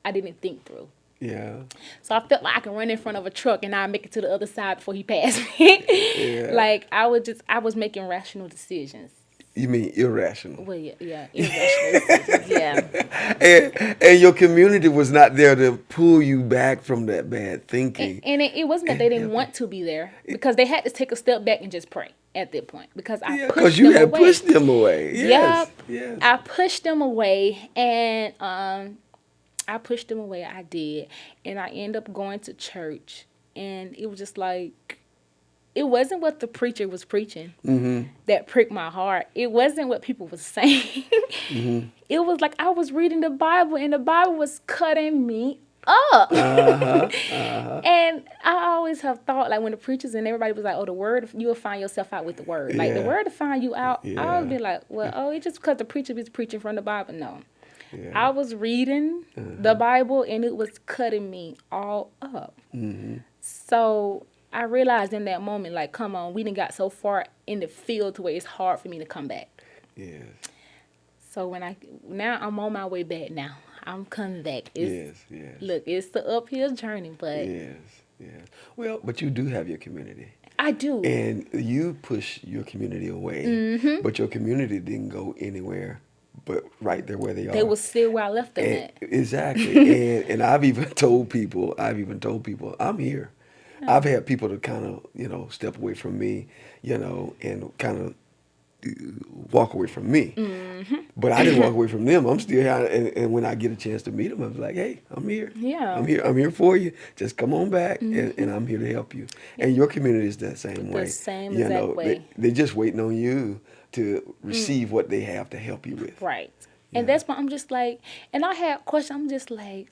Speaker 2: I didn't think through.
Speaker 1: Yeah.
Speaker 2: So I felt like I can run in front of a truck and I make it to the other side before he passed me.
Speaker 1: Yeah.
Speaker 2: Like I was making rational decisions.
Speaker 1: You mean irrational.
Speaker 2: Well, yeah, irrational decisions. Yeah,
Speaker 1: And your community was not there to pull you back from that bad thinking.
Speaker 2: and it wasn't that they didn't want to be there because they had to take a step back and just pray at that point because I
Speaker 1: Yeah, because
Speaker 2: pushed
Speaker 1: you
Speaker 2: them
Speaker 1: had
Speaker 2: away.
Speaker 1: pushed them away. Yes.
Speaker 2: Yep.
Speaker 1: Yes.
Speaker 2: I pushed them away, and I pushed them away. I did, and I ended up going to church, and it was just like it wasn't what the preacher was preaching that pricked my heart. It wasn't what people were saying. It was like I was reading the Bible, and the Bible was cutting me up. And I always have thought, like, when the preachers and everybody was like, oh, the word, you will find yourself out with the word. Like, the
Speaker 1: Yeah.
Speaker 2: word to find you out.
Speaker 1: Yeah.
Speaker 2: I would be like, well, oh, it's just because the preacher is preaching from the Bible. No.
Speaker 1: Yeah.
Speaker 2: I was reading the Bible, and it was cutting me all up. So I realized in that moment, like, come on, we done got so far in the field to where it's hard for me to come back.
Speaker 1: Yes.
Speaker 2: So now I'm on my way back now. I'm coming back.
Speaker 1: Yes. Yes.
Speaker 2: Look, it's the uphill journey, but
Speaker 1: Yes. Yes. Well, but you do have your community.
Speaker 2: I do.
Speaker 1: And you push your community away, but your community didn't go anywhere but right there where they are.
Speaker 2: They will still where I left them at.
Speaker 1: Exactly. and I've even told people, I'm here. I've had people to kind of, step away from me, and kind of walk away from me. But I didn't walk away from them. I'm still here. And when I get a chance to meet them, I'm like, hey, I'm here.
Speaker 2: Yeah.
Speaker 1: I'm here for you. Just come on back, and I'm here to help you. And your community is that same way.
Speaker 2: The same exact way.
Speaker 1: They're just waiting on you to receive what they have to help you with.
Speaker 2: Right. And that's why I'm just like, and I had questions. I'm just like,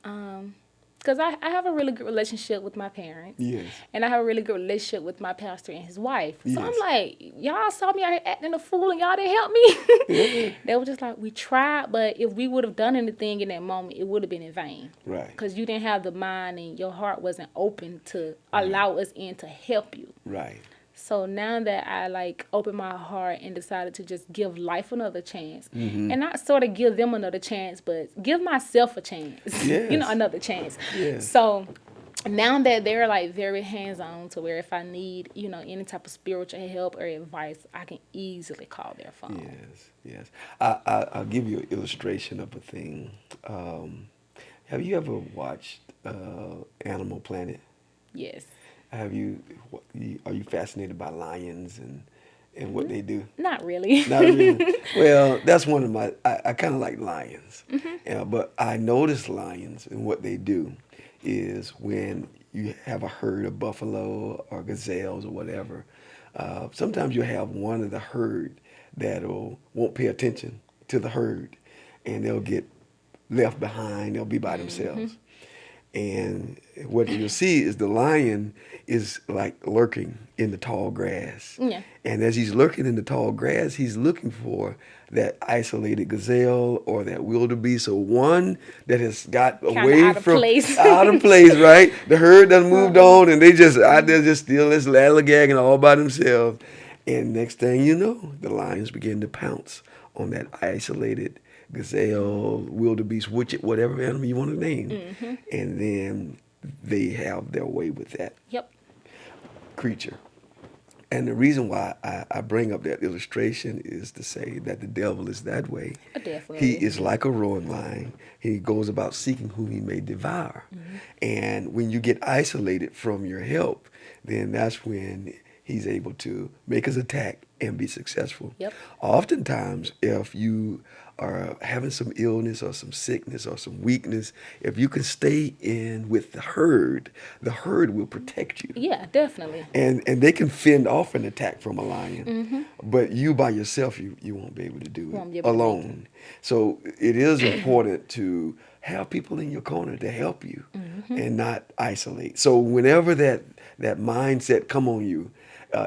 Speaker 2: because I have a really good relationship with my parents.
Speaker 1: Yes.
Speaker 2: And I have a really good relationship with my pastor and his wife. So
Speaker 1: Yes.
Speaker 2: I'm like, y'all saw me out here acting a fool and y'all didn't help me.
Speaker 1: Yeah.
Speaker 2: They were just like, we tried, but if we would have done anything in that moment, it would have been in vain.
Speaker 1: Right.
Speaker 2: Because you didn't have the mind and your heart wasn't open to allow us in to help you.
Speaker 1: Right.
Speaker 2: So now that I like opened my heart and decided to just give life another chance, and not sort of give them another chance, but give myself a chance,
Speaker 1: Yes.
Speaker 2: another chance.
Speaker 1: Yes.
Speaker 2: So now that they're like very hands-on to where if I need, any type of spiritual help or advice, I can easily call their phone.
Speaker 1: Yes. Yes. I'll give you an illustration of a thing. Have you ever watched Animal Planet?
Speaker 2: Yes.
Speaker 1: Are you fascinated by lions and what they do?
Speaker 2: Not really.
Speaker 1: Not really. Well, that's one of my. I kind of like lions, but I notice lions and what they do is when you have a herd of buffalo or gazelles or whatever. Sometimes you have one of the herd that won't pay attention to the herd, and they'll get left behind. They'll be by themselves. And what you'll see is the lion is like lurking in the tall grass.
Speaker 2: Yeah.
Speaker 1: And as he's lurking in the tall grass, he's looking for that isolated gazelle or that wildebeest or one that has got
Speaker 2: Kinda
Speaker 1: away
Speaker 2: out of
Speaker 1: from
Speaker 2: place.
Speaker 1: out of place, right? The herd done moved on and they just out there just still this lallygagging all by themselves. And next thing you know, the lions begin to pounce on that isolated gazelle, wildebeest, whatever animal you want to name. And then they have their way with that
Speaker 2: Yep.
Speaker 1: creature. And the reason why I bring up that illustration is to say that the devil is that way.
Speaker 2: Definitely.
Speaker 1: He is like a roaring lion. He goes about seeking whom he may devour. And when you get isolated from your help, then that's when he's able to make his attack and be successful.
Speaker 2: Yep.
Speaker 1: Oftentimes, if you are having some illness or some sickness or some weakness, if you can stay in with the herd will protect you.
Speaker 2: Yeah, definitely.
Speaker 1: And they can fend off an attack from a lion. But you by yourself, you won't be able to do
Speaker 2: Won't be
Speaker 1: it
Speaker 2: able to make
Speaker 1: alone. So it is important to have people in your corner to help you and not isolate. So whenever that mindset come on you,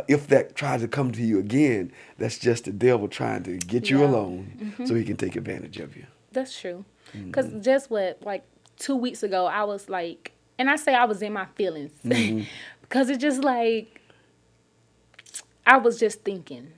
Speaker 1: if that tries to come to you again, that's just the devil trying to get you
Speaker 2: Yeah.
Speaker 1: alone so he can take advantage of you.
Speaker 2: That's true. Because just like 2 weeks ago, I was like, and I say I was in my feelings. Because it's just like, I was just thinking.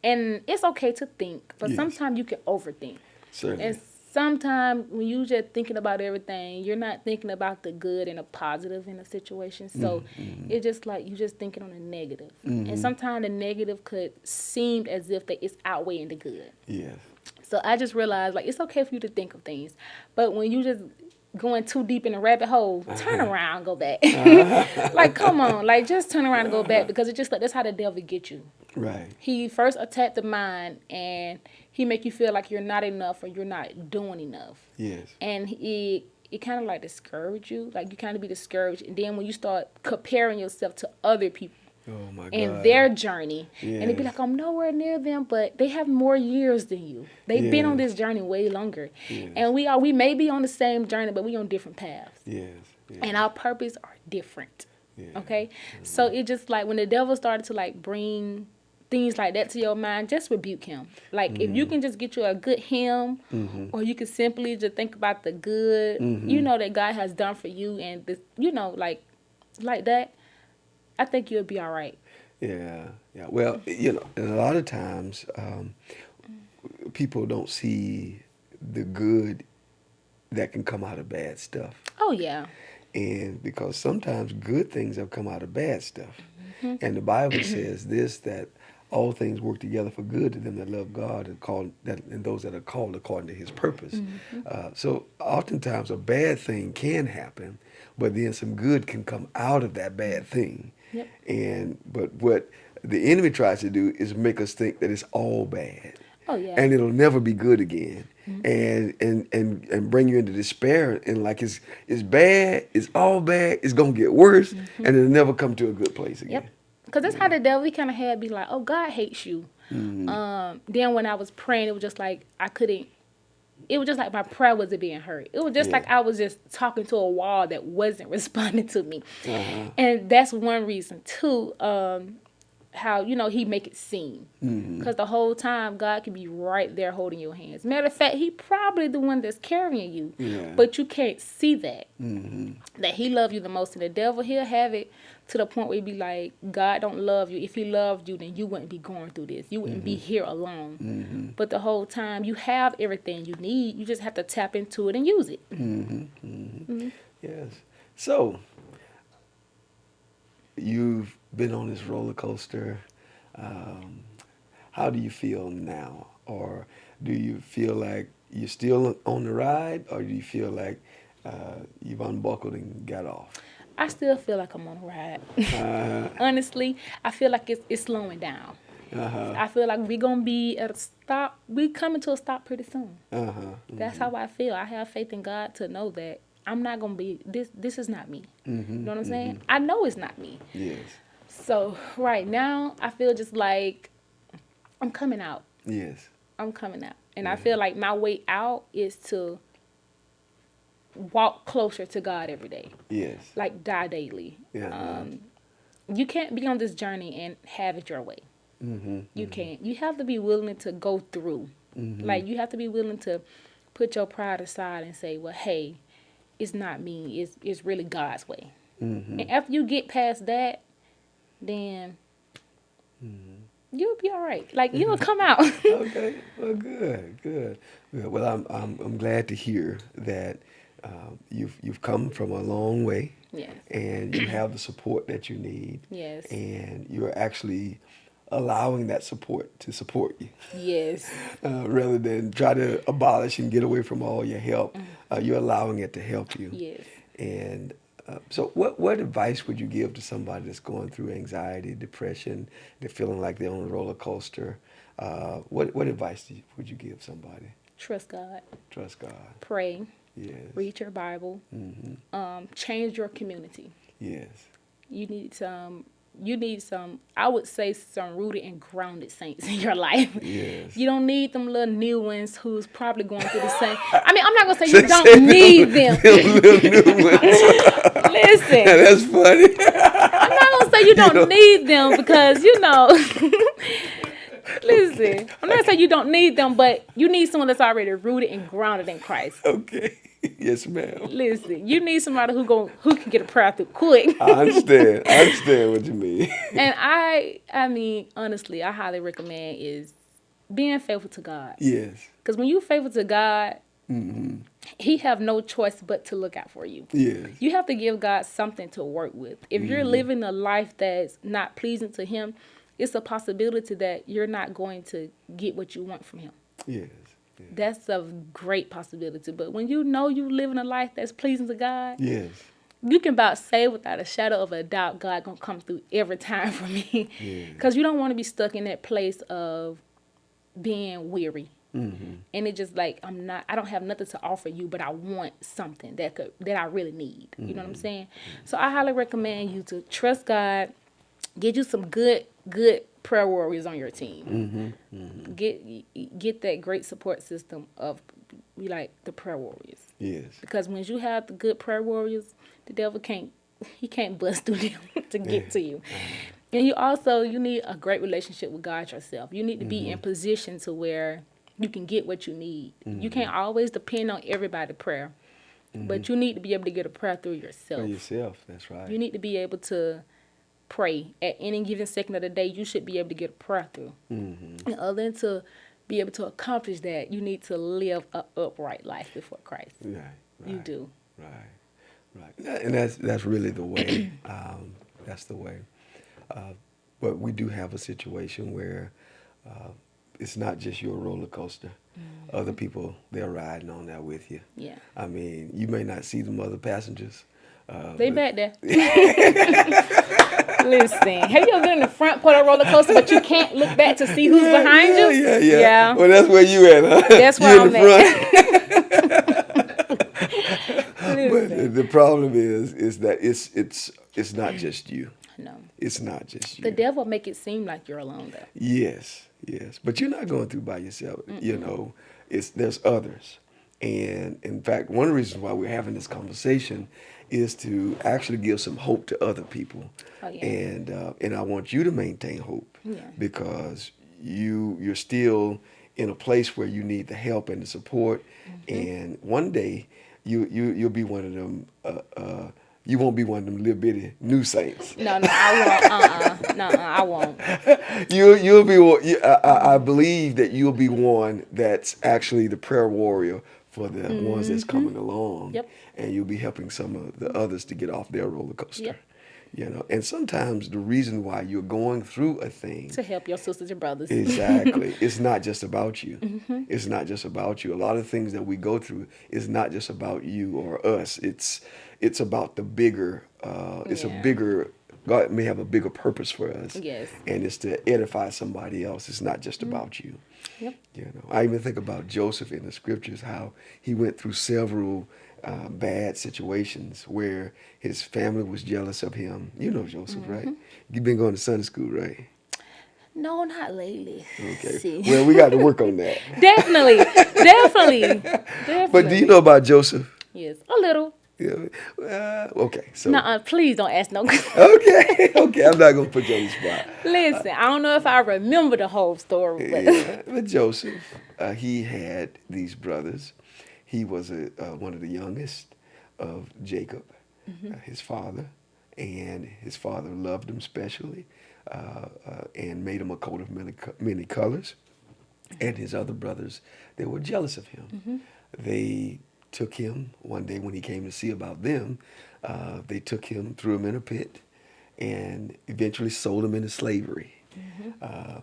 Speaker 2: And it's okay to think, but
Speaker 1: Yes.
Speaker 2: sometimes you can overthink.
Speaker 1: Certainly.
Speaker 2: And sometimes when you just thinking about everything, you're not thinking about the good and the positive in a situation. So it's just like you just thinking on the negative. And sometimes the negative could seem as if that it's outweighing the good.
Speaker 1: Yes.
Speaker 2: So I just realized like it's okay for you to think of things, but when you just going too deep in a rabbit hole, turn around, go back. Like come on, like just turn around and go back, because it's just like that's how the devil get you.
Speaker 1: Right.
Speaker 2: He first attacked the mind, and he make you feel like you're not enough or you're not doing enough.
Speaker 1: Yes.
Speaker 2: And it kind of like discourage you, like you kind of be discouraged. And then when you start comparing yourself to other people
Speaker 1: Oh my God.
Speaker 2: and their journey, and they be
Speaker 1: Yes.
Speaker 2: like, I'm nowhere near them, but they have more years than you. They've been on
Speaker 1: Yes.
Speaker 2: this journey way longer.
Speaker 1: Yes.
Speaker 2: And we may be on the same journey, but we on different paths.
Speaker 1: Yes. Yes.
Speaker 2: And our purpose are different.
Speaker 1: Yes.
Speaker 2: Okay? So it just like when the devil started to like bring things like that to your mind, just rebuke him. Like if you can just get you a good hymn, or you can simply just think about the good, that God has done for you, and this, like that, I think you'll be all right.
Speaker 1: Yeah. Yeah. Well, and a lot of times people don't see the good that can come out of bad stuff.
Speaker 2: Oh yeah.
Speaker 1: And because sometimes good things have come out of bad stuff. And the Bible says this, that all things work together for good to them that love God and those that are called according to his purpose. So oftentimes a bad thing can happen, but then some good can come out of that bad thing.
Speaker 2: Yep.
Speaker 1: But what the enemy tries to do is make us think that it's all bad.
Speaker 2: Oh yeah.
Speaker 1: And it'll never be good again. And bring you into despair, and like it's bad, it's all bad, it's gonna get worse, and it'll never come to a good place again.
Speaker 2: Yep. Because that's how the devil, he kind of had be like, oh, God hates you. Then when I was praying, it was just like it was just like my prayer wasn't being heard. It was just like I was just talking to a wall that wasn't responding to me. And that's one reason, too, how, he make it seem. Because the whole time, God can be right there holding your hands. Matter of fact, he probably the one that's carrying you.
Speaker 1: Yeah.
Speaker 2: But you can't see that. That he loved you the most. And the devil, he'll have it to the point where he'd be like, God don't love you. If he loved you, then you wouldn't be going through this. You wouldn't be here alone. But the whole time, you have everything you need. You just have to tap into it and use it.
Speaker 1: Yes. So, you've been on this roller coaster. How do you feel now? Or do you feel like you're still on the ride? Or do you feel like you've unbuckled and got off?
Speaker 2: I still feel like I'm on a ride. Honestly, I feel like it's slowing down. I feel like we're going to be at a stop. We coming to a stop pretty soon. That's how I feel. I have faith in God to know that I'm not going to be, this is not me. You know what I'm saying? I know it's not me.
Speaker 1: Yes.
Speaker 2: So right now, I feel just like I'm coming out.
Speaker 1: Yes.
Speaker 2: I'm coming out. And I feel like my way out is to walk closer to God every day.
Speaker 1: Yes.
Speaker 2: Like die daily.
Speaker 1: Yeah.
Speaker 2: You can't be on this journey and have it your way. You can't. You have to be willing to go through. Like you have to be willing to put your pride aside and say, well, hey, it's not me. It's really God's way. And after you get past that, then you'll be all right. Like you'll come out.
Speaker 1: Okay. Well, good. Well, I'm glad to hear that you've come from a long way.
Speaker 2: Yes.
Speaker 1: And you have the support that you need.
Speaker 2: Yes.
Speaker 1: And you're actually allowing that support to support you.
Speaker 2: Yes.
Speaker 1: Rather than try to abolish and get away from all your help, you're allowing it to help you.
Speaker 2: Yes.
Speaker 1: And so what advice would you give to somebody that's going through anxiety, depression, they're feeling like they're on a roller coaster? What advice would you give somebody?
Speaker 2: Trust God.
Speaker 1: Trust God.
Speaker 2: Pray.
Speaker 1: Yes.
Speaker 2: Read your Bible. Change your community.
Speaker 1: Yes.
Speaker 2: You need some, I would say, some rooted and grounded saints in your life.
Speaker 1: Yes.
Speaker 2: You don't need them little new ones who's probably going through the same. I mean, I'm not going to say you don't need them.
Speaker 1: Little new ones.
Speaker 2: Listen.
Speaker 1: That's funny.
Speaker 2: I'm not going to say you don't need them because, listen, I'm not saying you don't need them, but you need someone that's already rooted and grounded in Christ.
Speaker 1: Okay. Yes, ma'am.
Speaker 2: Listen, you need somebody who can get a prayer through quick.
Speaker 1: I understand what you mean.
Speaker 2: And I mean, honestly, I highly recommend is being faithful to God.
Speaker 1: Yes.
Speaker 2: Because when you're faithful to God, He have no choice but to look out for you.
Speaker 1: Yes.
Speaker 2: You have to give God something to work with. If you're living a life that's not pleasing to him, it's a possibility that you're not going to get what you want from him.
Speaker 1: Yes. Yes.
Speaker 2: That's a great possibility. But when you know you living a life that's pleasing to God,
Speaker 1: Yes.
Speaker 2: you can about say without a shadow of a doubt, God gonna come through every time for me. Because you don't want to be stuck in that place of being weary. And it just like I don't have nothing to offer you, but I want something that I really need. You know what I'm saying? So I highly recommend you to trust God, get you some good prayer warriors on your team. Get that great support system of the prayer warriors.
Speaker 1: Yes.
Speaker 2: Because when you have the good prayer warriors, the devil can't bust through them to get to you. And you need a great relationship with God yourself. You need to be in position to where you can get what you need. You can't always depend on everybody's prayer, but you need to be able to get a prayer through yourself.
Speaker 1: For yourself, that's right.
Speaker 2: You need to be able to pray at any given second of the day. You should be able to get a prayer through. And other than to be able to accomplish that, you need to live an upright life before Christ.
Speaker 1: Right.
Speaker 2: You do.
Speaker 1: Right. And that's really the way. That's the way. But we do have a situation where it's not just your roller coaster. Other people, they're riding on that with you.
Speaker 2: Yeah.
Speaker 1: I mean, you may not see them other passengers.
Speaker 2: They back there. Listen, have you ever been in the front part of a roller coaster, but you can't look back to see who's behind you?
Speaker 1: Yeah. Well, that's where you at, huh?
Speaker 2: That's where I'm at.
Speaker 1: But the problem is that it's not just you.
Speaker 2: No.
Speaker 1: It's not just you.
Speaker 2: The devil make it seem like you're alone, though.
Speaker 1: Yes. But you're not going through by yourself. You know, there's others. And in fact, one of the reasons why we're having this conversation is to actually give some hope to other people.
Speaker 2: Oh, yeah.
Speaker 1: And I want you to maintain hope because you're still in a place where you need the help and the support. And one day you'll be one of them. You won't be one of them little bitty new saints.
Speaker 2: No, I won't. I won't.
Speaker 1: You'll be. I believe that you'll be one that's actually the prayer warrior for the ones that's coming along.
Speaker 2: Yep.
Speaker 1: And you'll be helping some of the others to get off their roller coaster.
Speaker 2: Yep.
Speaker 1: You know, and sometimes the reason why you're going through a thing
Speaker 2: To help your sisters and brothers.
Speaker 1: exactly, it's not just about you. It's not just about you. A lot of things that we go through is not just about you or us. It's about the bigger. It's a bigger. God may have a bigger purpose for us.
Speaker 2: Yes.
Speaker 1: And it's to edify somebody else. It's not just about you.
Speaker 2: Yep.
Speaker 1: You know, I even think about Joseph in the scriptures, how he went through several bad situations where his family was jealous of him. You know Joseph, right? You've been going to Sunday school, right?
Speaker 2: No, not lately.
Speaker 1: Okay.
Speaker 2: See.
Speaker 1: Well, we got to work on that.
Speaker 2: Definitely.
Speaker 1: But do you know about Joseph?
Speaker 2: Yes, a little.
Speaker 1: Yeah. Okay. So.
Speaker 2: Nuh-uh, please don't ask no.
Speaker 1: Okay. I'm not gonna put you on the spot.
Speaker 2: Listen, I don't know if I remember the whole story, but
Speaker 1: Yeah, but Joseph, he had these brothers. He was one of the youngest of Jacob, his father, and his father loved him specially, and made him a coat of many colors. And his other brothers, they were jealous of him. They took him one day when he came to see about them. They took him, threw him in a pit, and eventually sold him into slavery.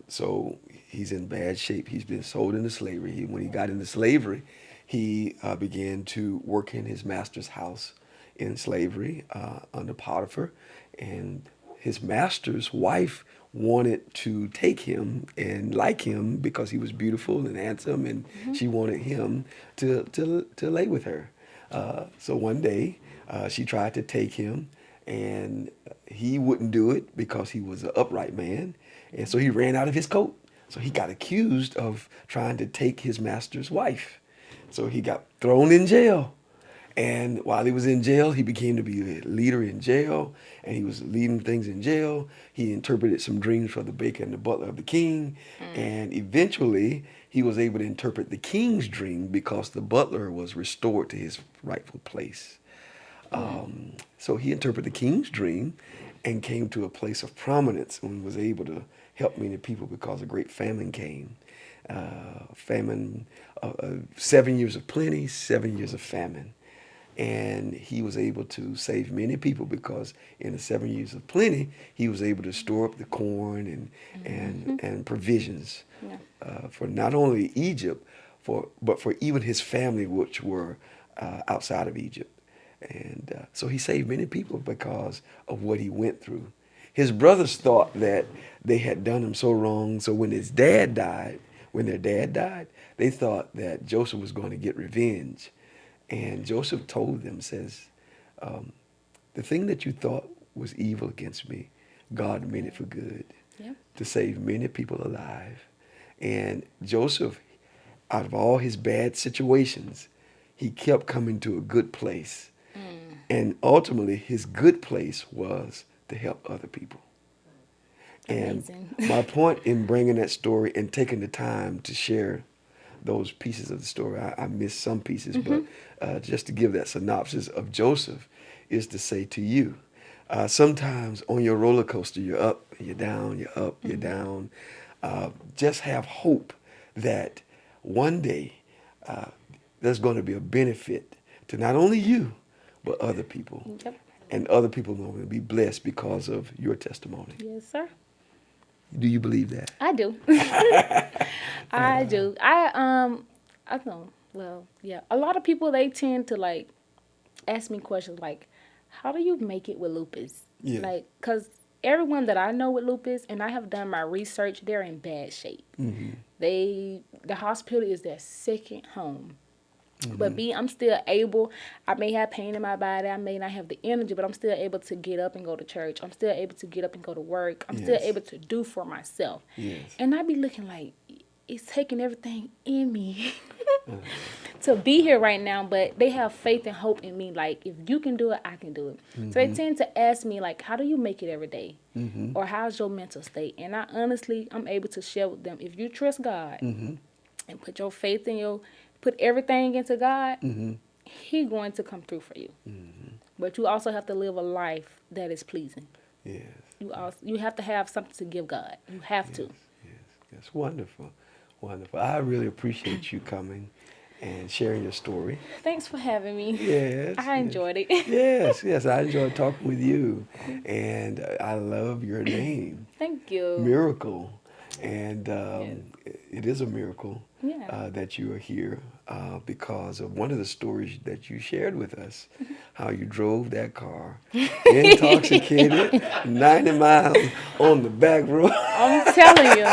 Speaker 1: So he's in bad shape. He's been sold into slavery. When he got into slavery, he began to work in his master's house in slavery under Potiphar, and his master's wife wanted to take him and like him because he was beautiful and handsome, and she wanted him to lay with her. So one day she tried to take him, and he wouldn't do it because he was an upright man, and so he ran out of his coat. So he got accused of trying to take his master's wife. So he got thrown in jail. And while he was in jail, he became to be a leader in jail, and he was leading things in jail. He interpreted some dreams for the baker and the butler of the king, and eventually he was able to interpret the king's dream because the butler was restored to his rightful place. So he interpreted the king's dream, and came to a place of prominence and was able to help many people because a great famine came. Famine, 7 years of plenty, 7 years of famine. And he was able to save many people because in the 7 years of plenty, he was able to store up the corn and provisions
Speaker 2: Yeah.
Speaker 1: for not only Egypt, but for even his family, which were outside of Egypt. And so he saved many people because of what he went through. His brothers thought that they had done him so wrong. So when their dad died, they thought that Joseph was going to get revenge. And Joseph told them, says, the thing that you thought was evil against me, God meant it for good, to save many people alive. And Joseph, out of all his bad situations, he kept coming to a good place. And ultimately, his good place was to help other people.
Speaker 2: Amazing.
Speaker 1: And my point in bringing that story and taking the time to share those pieces of the story, I missed some pieces, but just to give that synopsis of Joseph is to say to you, sometimes on your roller coaster, you're up, you're down, you're up, you're down. Just have hope that one day there's going to be a benefit to not only you, but other people.
Speaker 2: Yep.
Speaker 1: And other people are going to be blessed because of your testimony.
Speaker 2: Yes, sir.
Speaker 1: Do you believe that?
Speaker 2: I do. I do. I know. Well, yeah. A lot of people, they tend to like ask me questions like, "How do you make it with lupus?"
Speaker 1: Yeah.
Speaker 2: Like, cause everyone that I know with lupus, and I have done my research, they're in bad shape. The hospital is their second home. But I'm still able, I may have pain in my body, I may not have the energy, but I'm still able to get up and go to church. I'm still able to get up and go to work. I'm still able to do for myself.
Speaker 1: Yes.
Speaker 2: And I be looking like, it's taking everything in me to be here right now, but they have faith and hope in me. Like, if you can do it, I can do it. So they tend to ask me, like, how do you make it every day? Or how's your mental state? And I'm able to share with them, if you trust God and put your faith in put everything into God, He going to come through for you. But you also have to live a life that is pleasing.
Speaker 1: Yes.
Speaker 2: You have to have something to give God. You have to.
Speaker 1: Yes. Wonderful. Wonderful. I really appreciate you coming and sharing your story.
Speaker 2: Thanks for having me.
Speaker 1: Yes.
Speaker 2: I enjoyed it.
Speaker 1: Yes. I enjoyed talking with you. And I love your name,
Speaker 2: Thank you.
Speaker 1: Miracle. And it is a miracle
Speaker 2: Yeah.
Speaker 1: that you are here because of one of the stories that you shared with us, how you drove that car intoxicated 90 miles on the back road.
Speaker 2: I'm telling you.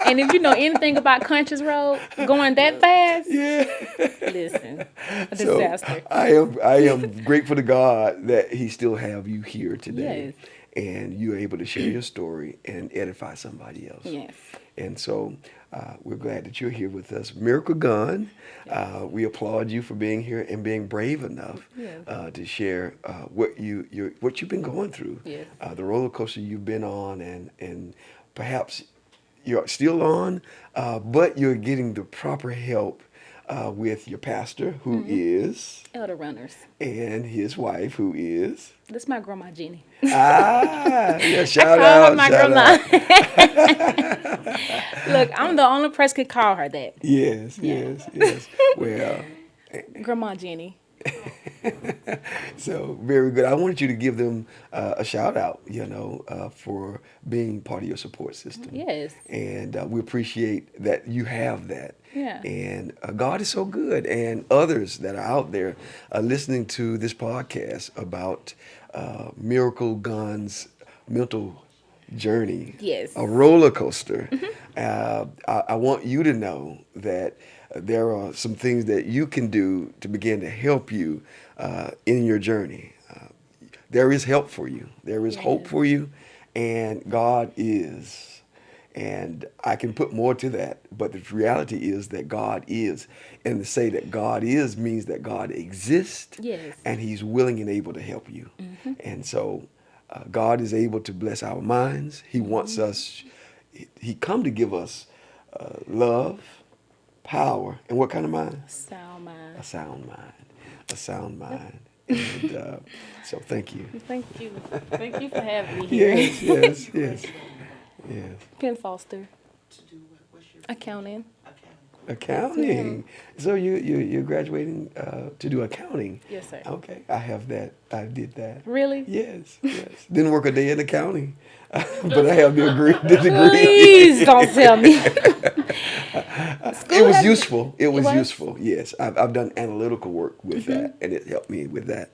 Speaker 2: And if you know anything about Conscious Road, going that fast, listen, a disaster.
Speaker 1: So I am grateful to God that He still have you here today.
Speaker 2: Yes.
Speaker 1: And you're able to share your story and edify somebody else.
Speaker 2: Yes.
Speaker 1: And so we're glad that you're here with us. Miracle Gunn, we applaud you for being here and being brave enough to share what you've been going through,
Speaker 2: Yes.
Speaker 1: the roller coaster you've been on, and perhaps you're still on, but you're getting the proper help with your pastor, who is,
Speaker 2: Elder Runners.
Speaker 1: and his wife, who is.
Speaker 2: This my grandma Jenny.
Speaker 1: Shout
Speaker 2: I call
Speaker 1: out,
Speaker 2: her my
Speaker 1: shout
Speaker 2: grandma.
Speaker 1: out.
Speaker 2: Look, I'm the only person could call her that.
Speaker 1: Yes. Well,
Speaker 2: Grandma Jenny.
Speaker 1: so very good. I wanted you to give them a shout out, for being part of your support system.
Speaker 2: Yes.
Speaker 1: And we appreciate that you have that.
Speaker 2: Yeah.
Speaker 1: And God is so good. And others that are out there listening to this podcast about Miracle Gunn's mental journey,
Speaker 2: Yes.
Speaker 1: a roller coaster. I want you to know that there are some things that you can do to begin to help you in your journey. There is help for you. There is hope for you, and God is. And I can put more to that, but the reality is that God is. And to say that God is means that God exists,
Speaker 2: Yes.
Speaker 1: and He's willing and able to help you. And so God is able to bless our minds. He wants us, He come to give us love, power, and what kind of mind?
Speaker 2: Sound mind.
Speaker 1: A sound mind. A sound mind. And so thank you.
Speaker 2: Thank you. Thank you for having me here.
Speaker 1: Yes.
Speaker 2: Penn Foster. Accounting.
Speaker 1: Accounting. So you're graduating to do accounting.
Speaker 2: Yes, sir.
Speaker 1: Okay, I have that. I did that.
Speaker 2: Really?
Speaker 1: Yes. Didn't work a day in accounting, but I have the degree.
Speaker 2: Please don't tell me.
Speaker 1: It was useful. It was
Speaker 2: was?
Speaker 1: useful. Yes, I've done analytical work with that, and it helped me with that.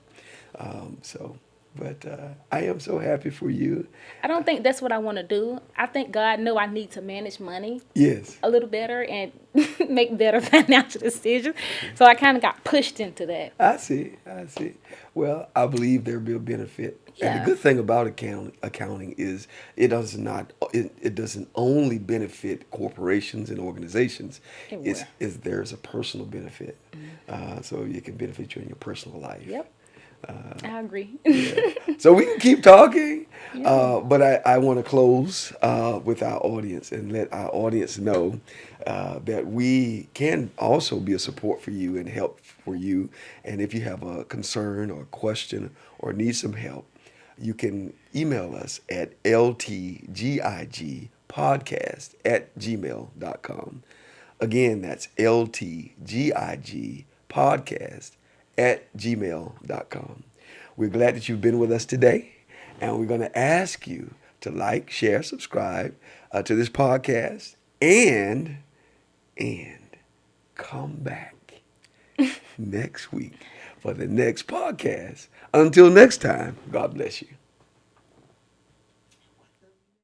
Speaker 1: But I am so happy for you.
Speaker 2: I don't think that's what I want to do. I think God know I need to manage money
Speaker 1: Yes.
Speaker 2: a little better and make better financial decisions. So I kind of got pushed into that.
Speaker 1: I see. Well, I believe there will be a benefit. And
Speaker 2: Yeah.
Speaker 1: the good thing about accounting is it doesn't only benefit corporations and organizations.
Speaker 2: Everywhere.
Speaker 1: There's a personal benefit. So it can benefit you in your personal life.
Speaker 2: Yep. I agree.
Speaker 1: So we can keep talking, but I want to close with our audience and let our audience know that we can also be a support for you and help for you. And if you have a concern or a question or need some help, you can email us at ltgigpodcast@gmail.com. Again, that's ltgigpodcast@gmail.com. We're glad that you've been with us today, and we're going to ask you to like, share, subscribe to this podcast, and come back next week for the next podcast. Until next time, God bless you.